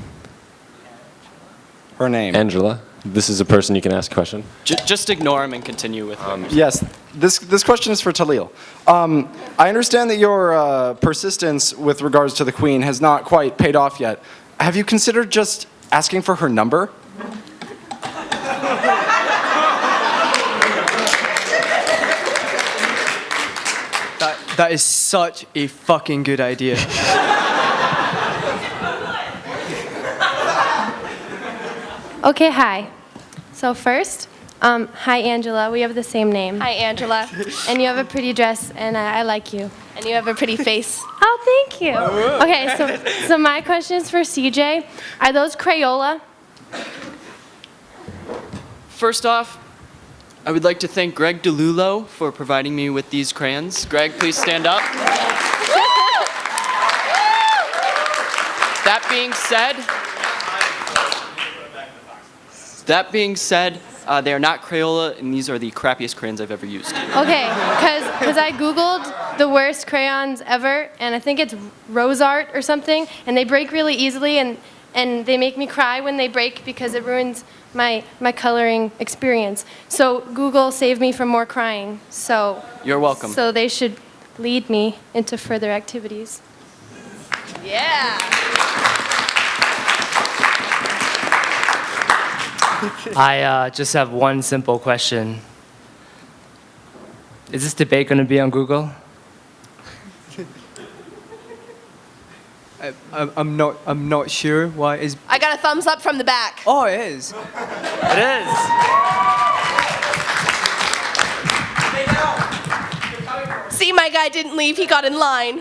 Her name. Angela. This is a person you can ask a question. Just ignore him and continue with him. Yes, this question is for Talil. I understand that your persistence with regards to the Queen has not quite paid off yet. Have you considered just asking for her number? That is such a fucking good idea. Okay, hi. So first, hi Angela, we have the same name. Hi Angela. And you have a pretty dress, and I like you. And you have a pretty face. Oh, thank you. Okay, so my question is for CJ. Are those Crayola? First off, I would like to thank Greg DeLulo for providing me with these crayons. Greg, please stand up. That being said, they are not Crayola, and these are the crappiest crayons I've ever used. Okay, because I Googled the worst crayons ever, and I think it's Rose Art or something, and they break really easily, and they make me cry when they break because it ruins my coloring experience. So Google saved me from more crying. So You're welcome. So they should lead me into further activities. Yeah. I just have one simple question. Is this debate going to be on Google? I'm not sure why is. I got a thumbs up from the back. Oh, it is. It is. See, my guy didn't leave. He got in line.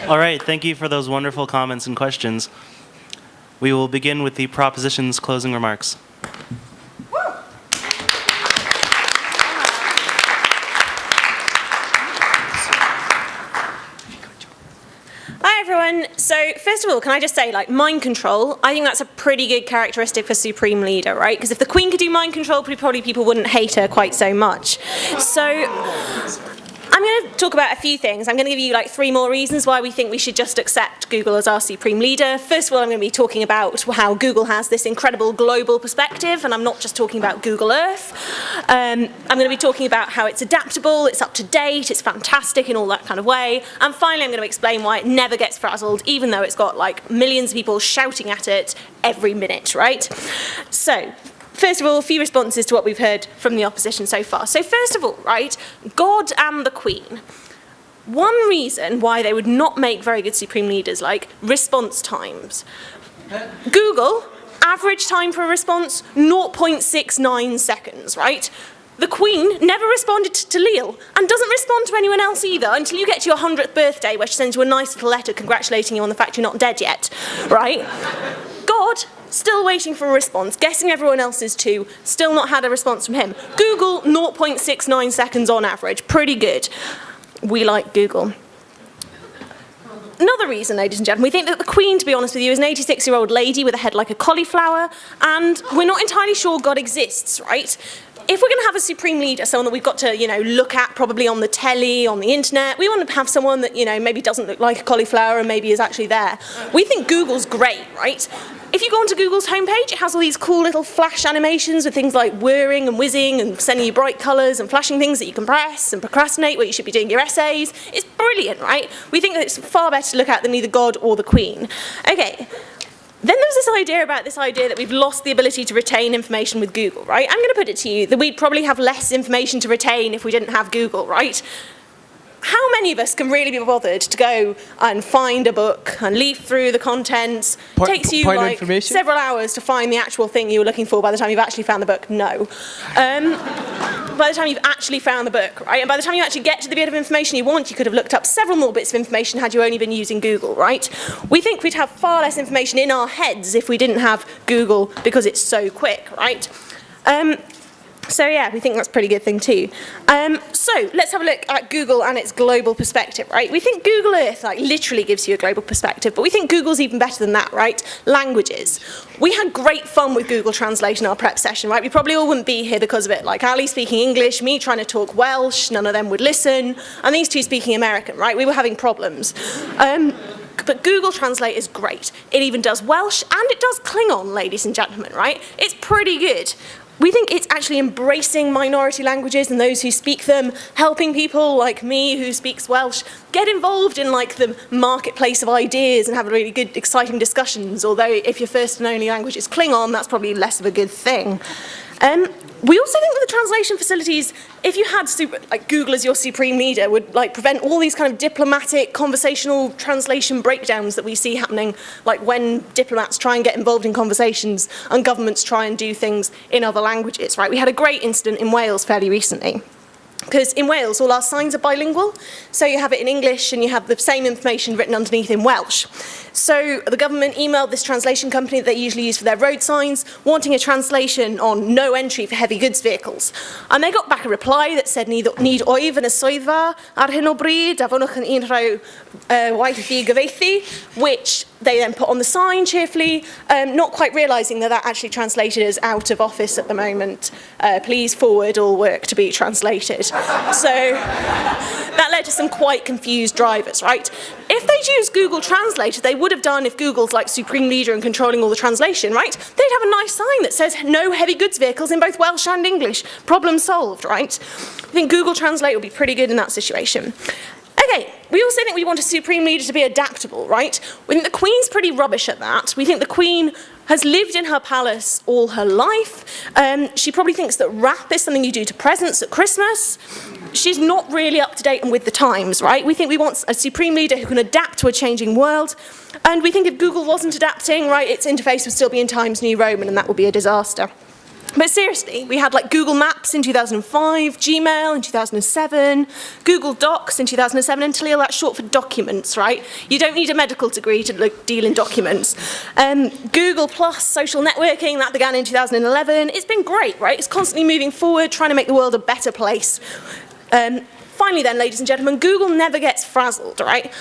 All right, thank you for those wonderful comments and questions. We will begin with the proposition's closing remarks. Hi everyone. So first of all, can I just say, like, mind control, I think that's a pretty good characteristic for Supreme Leader, right? Because if the Queen could do mind control, probably people wouldn't hate her quite so much. So I'm going to talk about a few things. I'm going to give you like 3 more reasons why we think we should just accept Google as our Supreme Leader. First of all, I'm going to be talking about how Google has this incredible global perspective, and I'm not just talking about Google Earth. I'm going to be talking about how it's adaptable, it's up to date, it's fantastic in all that kind of way. And finally, I'm going to explain why it never gets frazzled, even though it's got like millions of people shouting at it every minute, right? So, first of all, a few responses to what we've heard from the opposition so far. So first of all, right, God and the Queen. One reason why they would not make very good Supreme Leaders, like response times. Google, average time for a response, 0.69 seconds, right? The Queen never responded to Talil and doesn't respond to anyone else either until you get to your 100th birthday, where she sends you a nice little letter congratulating you on the fact you're not dead yet, right? God, still waiting for a response, guessing everyone else is too, still not had a response from him. Google, 0.69 seconds on average, pretty good. We like Google. Another reason, ladies and gentlemen, we think that the Queen, to be honest with you, is an 86-year-old lady with a head like a cauliflower, and we're not entirely sure God exists, right? If we're going to have a Supreme Leader, someone that we've got to, look at probably on the telly, on the internet, we want to have someone that, maybe doesn't look like a cauliflower and maybe is actually there. We think Google's great, right? If you go onto Google's homepage, it has all these cool little flash animations with things like whirring and whizzing and sending you bright colours and flashing things that you can press and procrastinate where you should be doing your essays. It's brilliant, right? We think that it's far better to look at than either God or the Queen. Okay. Then there's this idea that we've lost the ability to retain information with Google, right? I'm going to put it to you that we'd probably have less information to retain if we didn't have Google, right? How many of us can really be bothered to go and find a book and leaf through the contents? It takes you like several hours to find the actual thing you were looking for by the time you've actually found the book. No. By the time you've actually found the book, right? And by the time you actually get to the bit of information you want, you could have looked up several more bits of information had you only been using Google, right? We think we'd have far less information in our heads if we didn't have Google because it's so quick, right? So yeah, we think that's a pretty good thing too. So let's have a look at Google and its global perspective, right? We think Google Earth literally gives you a global perspective, but we think Google's even better than that, right? Languages. We had great fun with Google Translate in our prep session, right? We probably all wouldn't be here because of it. Like Ali speaking English, me trying to talk Welsh, none of them would listen, and these two speaking American, right? We were having problems. But Google Translate is great. It even does Welsh and it does Klingon, ladies and gentlemen, right? It's pretty good. We think it's actually embracing minority languages and those who speak them, helping people like me who speaks Welsh get involved in like the marketplace of ideas and have really good, exciting discussions. Although if your first and only language is Klingon, that's probably less of a good thing. We also think that the translation facilities, if you had Google as your Supreme Leader, would prevent all these kind of diplomatic, conversational translation breakdowns that we see happening, like when diplomats try and get involved in conversations and governments try and do things in other languages, right? We had a great incident in Wales fairly recently. Because in Wales, all our signs are bilingual, so you have it in English and you have the same information written underneath in Welsh. So the government emailed this translation company that they usually use for their road signs, wanting a translation on no entry for heavy goods vehicles. And they got back a reply that said, Nid oif yn y swyddfa ar hyn o bryd, a fwnwch yn unrhyw waith I gyfieithu, which they then put on the sign cheerfully, not quite realising that that actually translated as out of office at the moment. Please forward all work to be translated. So that led to some quite confused drivers, right? If they'd used Google Translate, they would have done if Google's like Supreme Leader and controlling all the translation, right? They'd have a nice sign that says no heavy goods vehicles in both Welsh and English. Problem solved, right? I think Google Translate would be pretty good in that situation. Okay, we also think we want a Supreme Leader to be adaptable, right? We think the Queen's pretty rubbish at that. We think the Queen has lived in her palace all her life. She probably thinks that rap is something you do to presents at Christmas. She's not really up to date and with the times, right? We think we want a Supreme Leader who can adapt to a changing world. And we think if Google wasn't adapting, right, its interface would still be in Times New Roman, and that would be a disaster. But seriously, we had like Google Maps in 2005, Gmail in 2007, Google Docs in 2007, and Talil, that's short for documents, right? You don't need a medical degree to deal in documents. Google Plus social networking, that began in 2011. It's been great, right? It's constantly moving forward, trying to make the world a better place. Finally then, ladies and gentlemen, Google never gets frazzled, right?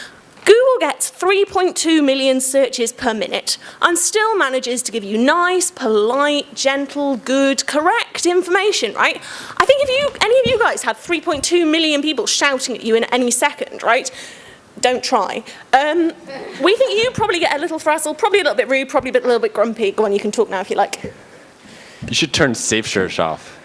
Google gets 3.2 million searches per minute and still manages to give you nice, polite, gentle, good, correct information, right? I think if any of you guys had 3.2 million people shouting at you in any second, right? Don't try. We think you probably get a little frazzled, probably a little bit rude, probably a little bit grumpy. Go on, you can talk now if you like. You should turn Safe Search off.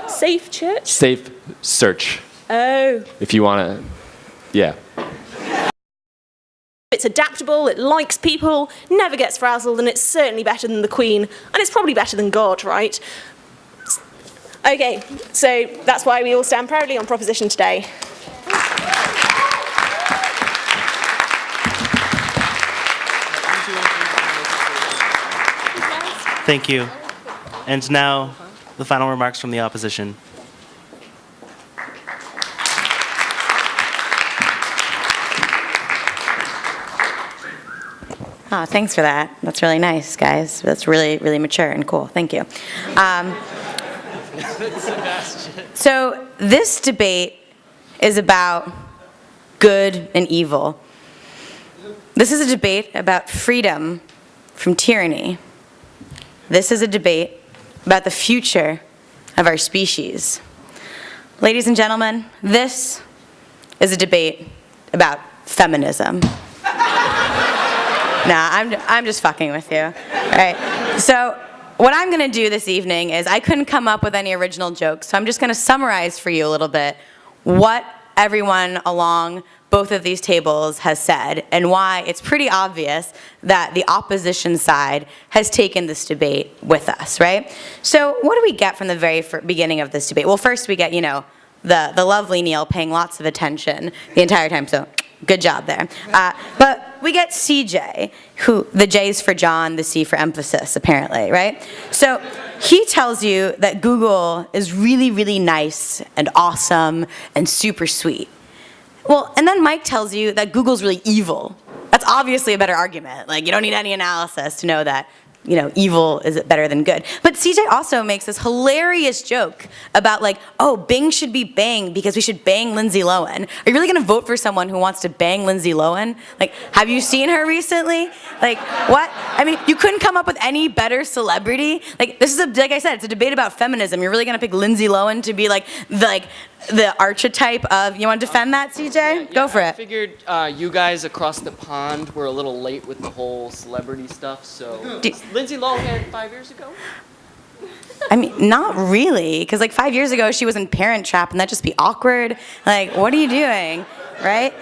Safe church? Safe Search. Oh. If you want to, yeah. It's adaptable, it likes people, never gets frazzled, and it's certainly better than the Queen, and it's probably better than God, right? Okay, so that's why we all stand proudly on Proposition today. Thank you. And now, the final remarks from the opposition. Oh, thanks for that. That's really nice, guys. That's really, really mature and cool. Thank you. So this debate is about good and evil. This is a debate about freedom from tyranny. This is a debate about the future of our species. Ladies and gentlemen, this is a debate about feminism. Nah, I'm just fucking with you. All right. So what I'm going to do this evening is I couldn't come up with any original jokes, so I'm just going to summarize for you a little bit what everyone along both of these tables has said and why it's pretty obvious that the opposition side has taken this debate with us, right? So what do we get from the very beginning of this debate? Well, first we get, you know, the lovely Neil paying lots of attention the entire time, so good job there. But we get CJ, who, the J's for John, the C for emphasis, apparently, right? So he tells you that Google is really, really nice and awesome and super sweet. Well, and then Mike tells you that Google's really evil. That's obviously a better argument. Like, you don't need any analysis to know that, you know, evil is better than good. But CJ also makes this hilarious joke about like, oh, Bing should be banged because we should bang Lindsay Lohan. Are you really gonna vote for someone who wants to bang Lindsay Lohan? Like, have you seen her recently? Like, what? I mean, you couldn't come up with any better celebrity? Like, this is like I said, it's a debate about feminism. You're really gonna pick Lindsay Lohan to be like the archetype of, you want to defend that, CJ? Yeah, Go for I it. figured you guys across the pond were a little late with the whole celebrity stuff, so... Lindsay Lohan 5 years ago? I mean, not really, because like 5 years ago she was in Parent Trap, and that'd just be awkward. Like, what are you doing, right?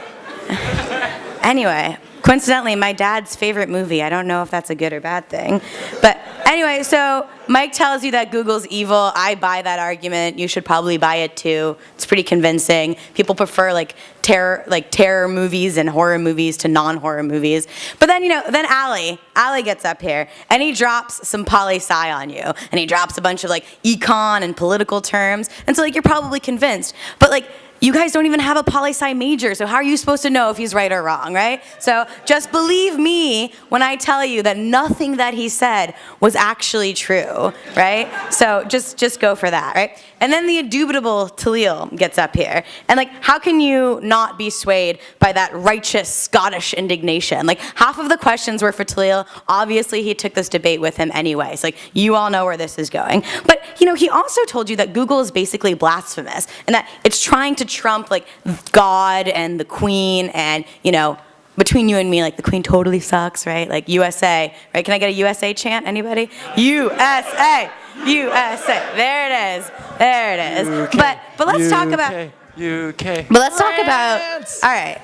Anyway, coincidentally, my dad's favorite movie. I don't know if that's a good or bad thing, but anyway, so Mike tells you that Google's evil. I buy that argument. You should probably buy it too. It's pretty convincing. People prefer terror movies and horror movies to non-horror movies. But then, you know, then Ali gets up here and he drops some poli-sci on you, and he drops a bunch of like econ and political terms, and so like you're probably convinced. But like, you guys don't even have a poli-sci major, so how are you supposed to know if he's right or wrong, right? So just believe me when I tell you that nothing that he said was actually true, right? So just go for that, right? And then the indubitable Talil gets up here. And like, how can you not be swayed by that righteous Scottish indignation? Like, half of the questions were for Talil. Obviously, he took this debate with him anyways. Like, you all know where this is going. But, you know, he also told you that Google is basically blasphemous and that it's trying to trump, like, God and the Queen and, you know, between you and me, like, the Queen totally sucks, right? Like, USA, right? Can I get a USA chant, anybody? USA! USA. There it is. There it is. UK, but let's talk about... UK. But let's talk about... All right.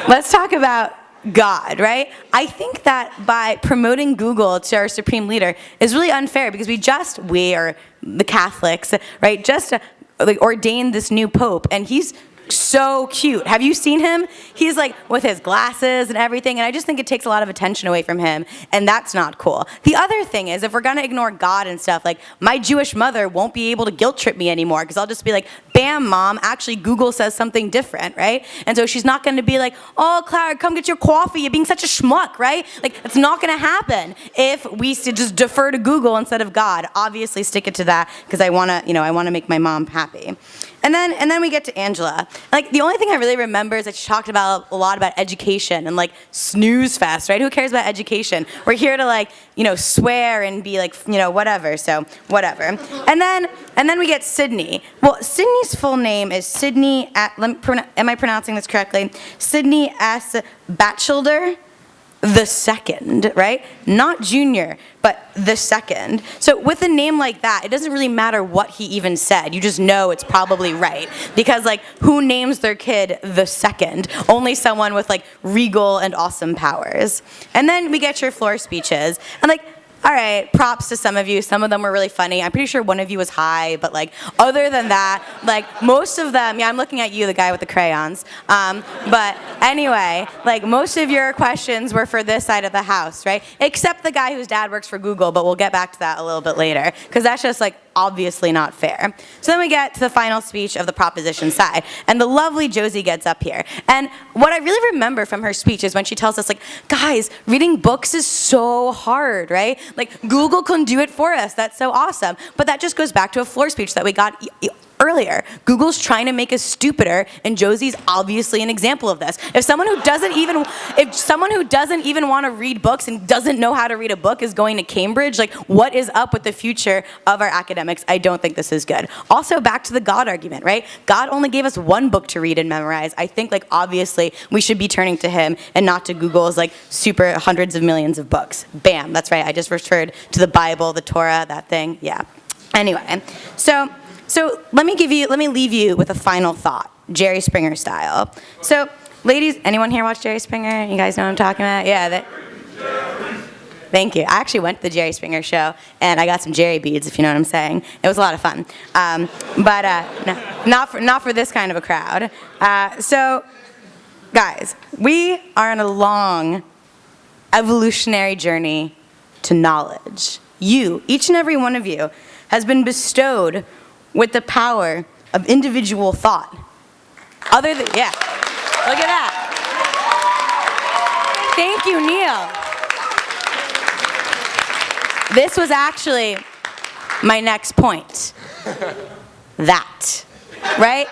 Let's talk about God, right? I think that by promoting Google to our supreme leader is really unfair because we are the Catholics, right, just like ordained this new pope, and he's so cute. Have you seen him? He's like with his glasses and everything, and I just think it takes a lot of attention away from him, and that's not cool. The other thing is, if we're gonna ignore God and stuff, like my Jewish mother won't be able to guilt trip me anymore, because I'll just be like, bam, Mom, actually Google says something different, right? And so she's not gonna be like, oh, Clara, come get your coffee, you're being such a schmuck, right? Like, it's not gonna happen if we just defer to Google instead of God. Obviously stick it to that, because I wanna make my mom happy. And then we get to Angela. Like, the only thing I really remember is that she talked about a lot about education and like snooze fest, right? Who cares about education? We're here to like, swear and be like, whatever, so whatever. And then we get Sydney. Well, Sydney's full name is Sydney, am I pronouncing this correctly? Sydney S. Batchelder the second, right? Not junior, but the second. So with a name like that, it doesn't really matter what he even said. You just know it's probably right. Because like, who names their kid the second? Only someone with like regal and awesome powers. And then we get your floor speeches. And like, all right, props to some of you. Some of them were really funny. I'm pretty sure one of you was high, but like, other than that, like most of them, yeah, I'm looking at you, the guy with the crayons. But anyway, like most of your questions were for this side of the house, right? Except the guy whose dad works for Google, but we'll get back to that a little bit later, because that's just like obviously not fair. So then we get to the final speech of the proposition side, and the lovely Josie gets up here. And what I really remember from her speech is when she tells us like, guys, reading books is so hard, right? Like Google can do it for us. That's so awesome. But that just goes back to a floor speech that we got earlier. Google's trying to make us stupider, and Josie's obviously an example of this. If someone who doesn't even want to read books and doesn't know how to read a book is going to Cambridge, like what is up with the future of our academics? I don't think this is good. Also, back to the God argument, right? God only gave us one book to read and memorize. I think like obviously we should be turning to him and not to Google's like super hundreds of millions of books. Bam, that's right. I just referred to the Bible, the Torah, that thing. Yeah. Anyway, so let me leave you with a final thought, Jerry Springer style. So, ladies, anyone here watch Jerry Springer? You guys know what I'm talking about? Yeah. Thank you. I actually went to the Jerry Springer show, and I got some Jerry beads, if you know what I'm saying. It was a lot of fun. But not for this kind of a crowd. So, guys, we are on a long evolutionary journey to knowledge. You, each and every one of you, has been bestowed with the power of individual thought. Look at that. Thank you, Neil. This was actually my next point. That, right?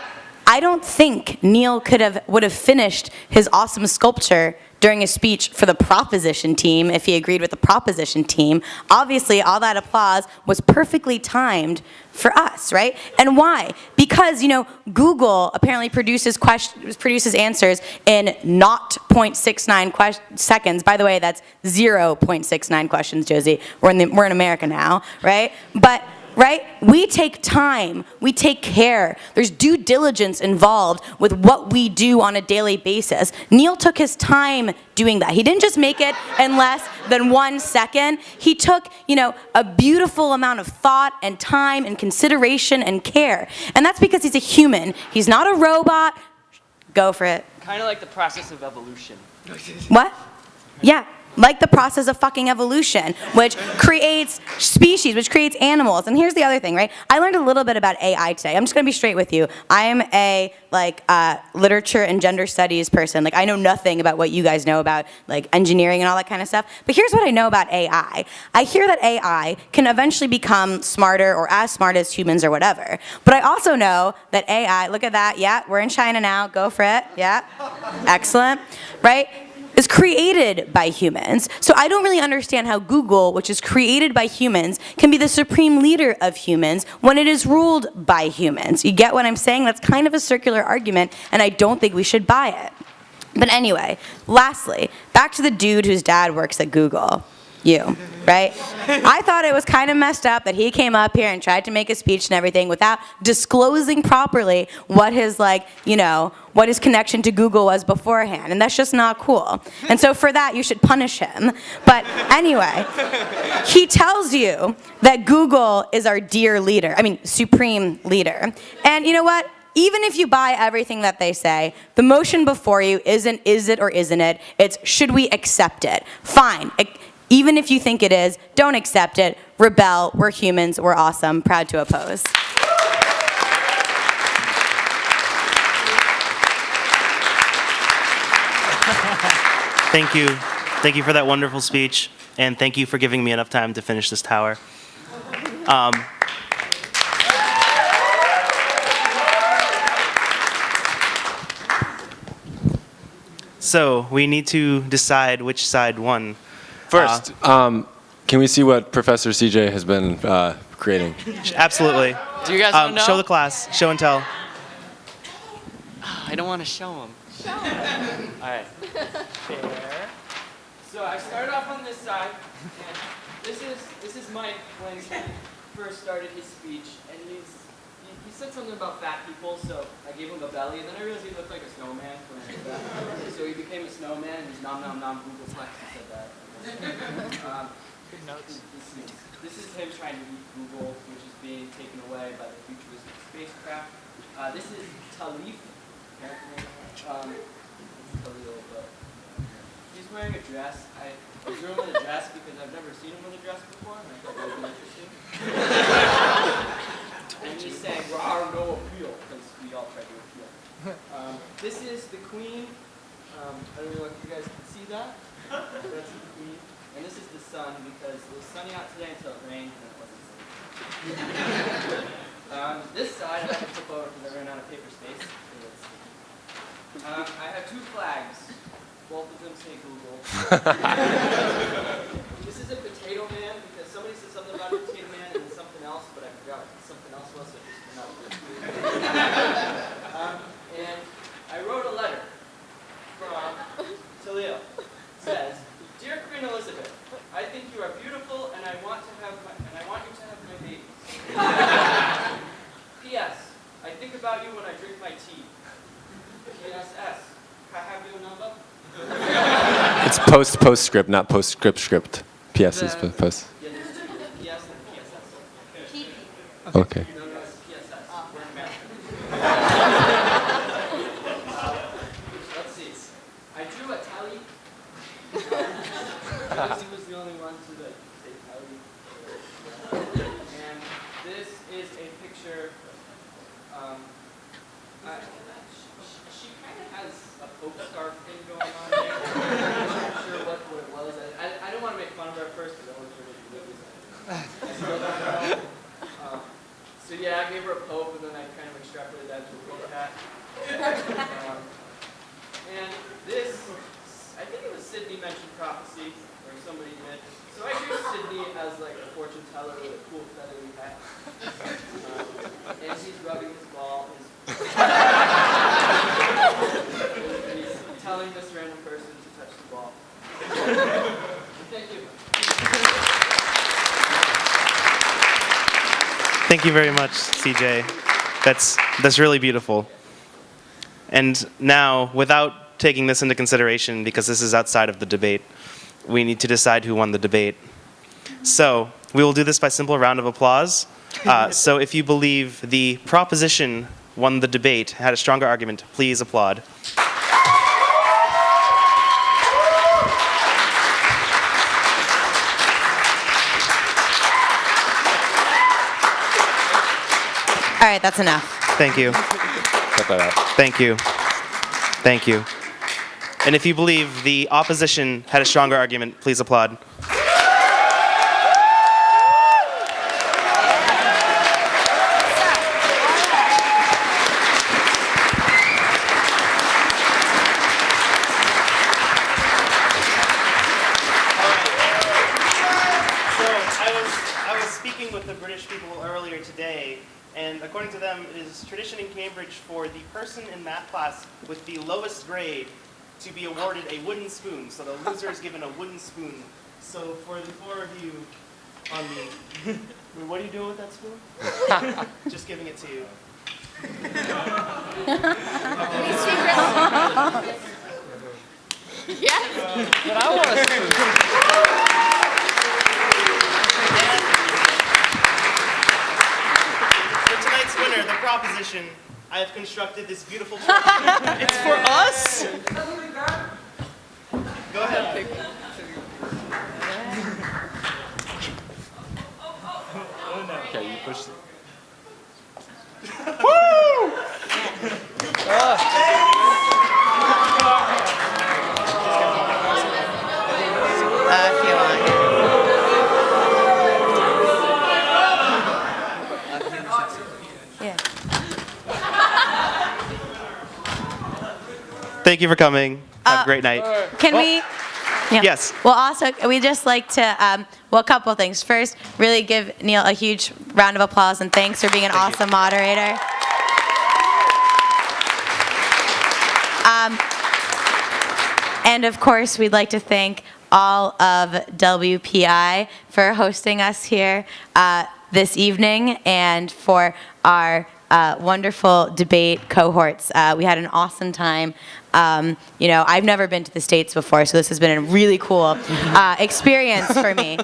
I don't think Neil would have finished his awesome sculpture during a speech for the proposition team if he agreed with the proposition team. Obviously, all that applause was perfectly timed for us, right? And why? Because, Google apparently produces answers in 0.69 seconds. By the way, that's 0.69 questions, Josie. We're in America now, right? But right? We take time, we take care. There's due diligence involved with what we do on a daily basis. Neil took his time doing that. He didn't just make it in less than 1 second. He took, a beautiful amount of thought and time and consideration and care. And that's because he's a human. He's not a robot. Go for it. Kind of like the process of evolution. What? Yeah. Like the process of fucking evolution, which creates species, which creates animals. And here's the other thing, right? I learned a little bit about AI today. I'm just gonna be straight with you. I am a literature and gender studies person. Like I know nothing about what you guys know about like engineering and all that kind of stuff. But here's what I know about AI. I hear that AI can eventually become smarter or as smart as humans or whatever. But I also know that AI, look at that, yeah, we're in China now, go for it, yeah, excellent, right? Is created by humans. So I don't really understand how Google, which is created by humans, can be the supreme leader of humans when it is ruled by humans. You get what I'm saying? That's kind of a circular argument, and I don't think we should buy it. But anyway, lastly, back to the dude whose dad works at Google. You, right? I thought it was kind of messed up that he came up here and tried to make a speech and everything without disclosing properly what his what his connection to Google was beforehand, and that's just not cool. And so for that, you should punish him. But anyway, he tells you that Google is our dear leader, supreme leader. And you know what? even if you buy everything that they say, the motion before you isn't is it or isn't it, it's should we accept it? Fine. Even if you think it is, don't accept it. Rebel. We're humans. We're awesome. Proud to oppose. Thank you. Thank you for that wonderful speech, and thank you for giving me enough time to finish this tower. So we need to decide which side won. First, can we see what Professor CJ has been creating? Absolutely. Do you guys want to know? Show the class. Show and tell. I don't want to show them. All right. There. So I started off on this side, and this is Mike when he first started his speech, and he said something about fat people, so I gave him a belly, and then I realized he looked like a snowman when I did that. So he became a snowman, and he's nom nom nom Google Flex, he said that. Good notes. This is him trying to eat Google, which is being taken away by the futuristic spacecraft. This is Talif, apparently. Khalil, but he's wearing a dress. I drew him in a dress because I've never seen him in a dress before, and I thought that would be interesting. And he's saying, "Rawr, no appeal," because we all try to appeal. This is the Queen. I don't know if you guys can see that. That's the Queen. And this is the sun because it was sunny out today until it rained, and then it wasn't sunny. This side I have to flip over because I ran out of paper space. I have two flags. Both of them say Google. This is a potato man because somebody said something about a potato man and then something else, but I forgot what something else was, so it just came out with this. And I wrote a letter to Leo. It says, "Dear Queen Elizabeth, I think you are beautiful, and I want you to have my baby. P.S. I think about you when I drink my tea. PSS. Can I have your number?" It's postscript, not postscript. PS is post. Yeah, there's two. PS and PSS. Okay. No, it's PSS. We're in America. Let's see. I drew a tally. He was the only one to say tally. And this is a picture. She kind of has a Pope scarf thing going on there. I'm not sure what it was. I don't want to make fun of her at first because I wasn't sure what she was. So yeah, I gave her a Pope and then I kind of extrapolated that to a Pope hat. And this, I think it was Sydney mentioned prophecy, or somebody did. So I drew Sydney as like a fortune teller with a cool feathery hat. And he's rubbing his ball. He's telling this random person to touch the ball. Thank you. Thank you very much, CJ. That's really beautiful. And now, without taking this into consideration, because this is outside of the debate, we need to decide who won the debate. So we will do this by simple round of applause. So if you believe the proposition won the debate, had a stronger argument, please applaud. All right, that's enough. Thank you. Thank you. Thank you. And if you believe the opposition had a stronger argument, please applaud. And according to them, it is tradition in Cambridge for the person in math class with the lowest grade to be awarded a wooden spoon. So the loser is given a wooden spoon. So for the four of you on the... What are you doing with that spoon? Just giving it to you. Yes. But I want a spoon. Winner, the proposition, I I have constructed this beautiful. It's for us? Go ahead. Okay, you push. If you want. Yeah. Thank you for coming. Have a great night. Can we? Yeah. Yes. Well, also, we just like to, well, a couple of things. First, really give Neil a huge round of applause and thanks for being an awesome moderator. And of course, we'd like to thank all of WPI for hosting us here this evening and for our wonderful debate cohorts. We had an awesome time. You know, I've never been to the States before, so this has been a really cool experience for me.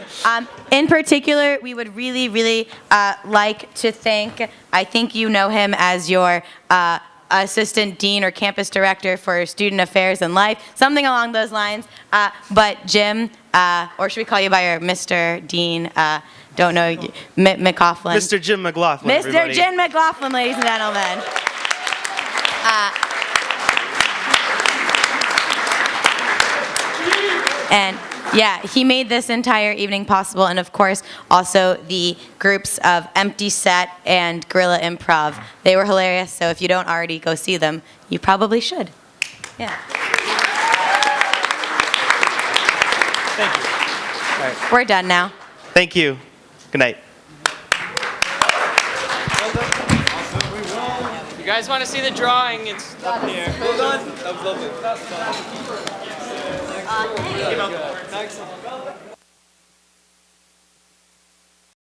In particular, we would really, really like to thank, I think you know him as your assistant dean or campus director for student affairs and life, something along those lines. But Jim, or should we call you by your Mr. Dean? Don't know, McLaughlin. Mr. Jim McLaughlin. Mr. Everybody. Jim McLaughlin, ladies and gentlemen. And yeah, he made this entire evening possible, and of course, also the groups of Empty Set and Guerilla Improv. They were hilarious, so if you don't already go see them, you probably should. Yeah. Thank you. All right. We're done now. Thank you. Good night. You guys want to see the drawing? It's up here. Well done. That was lovely. Excellent.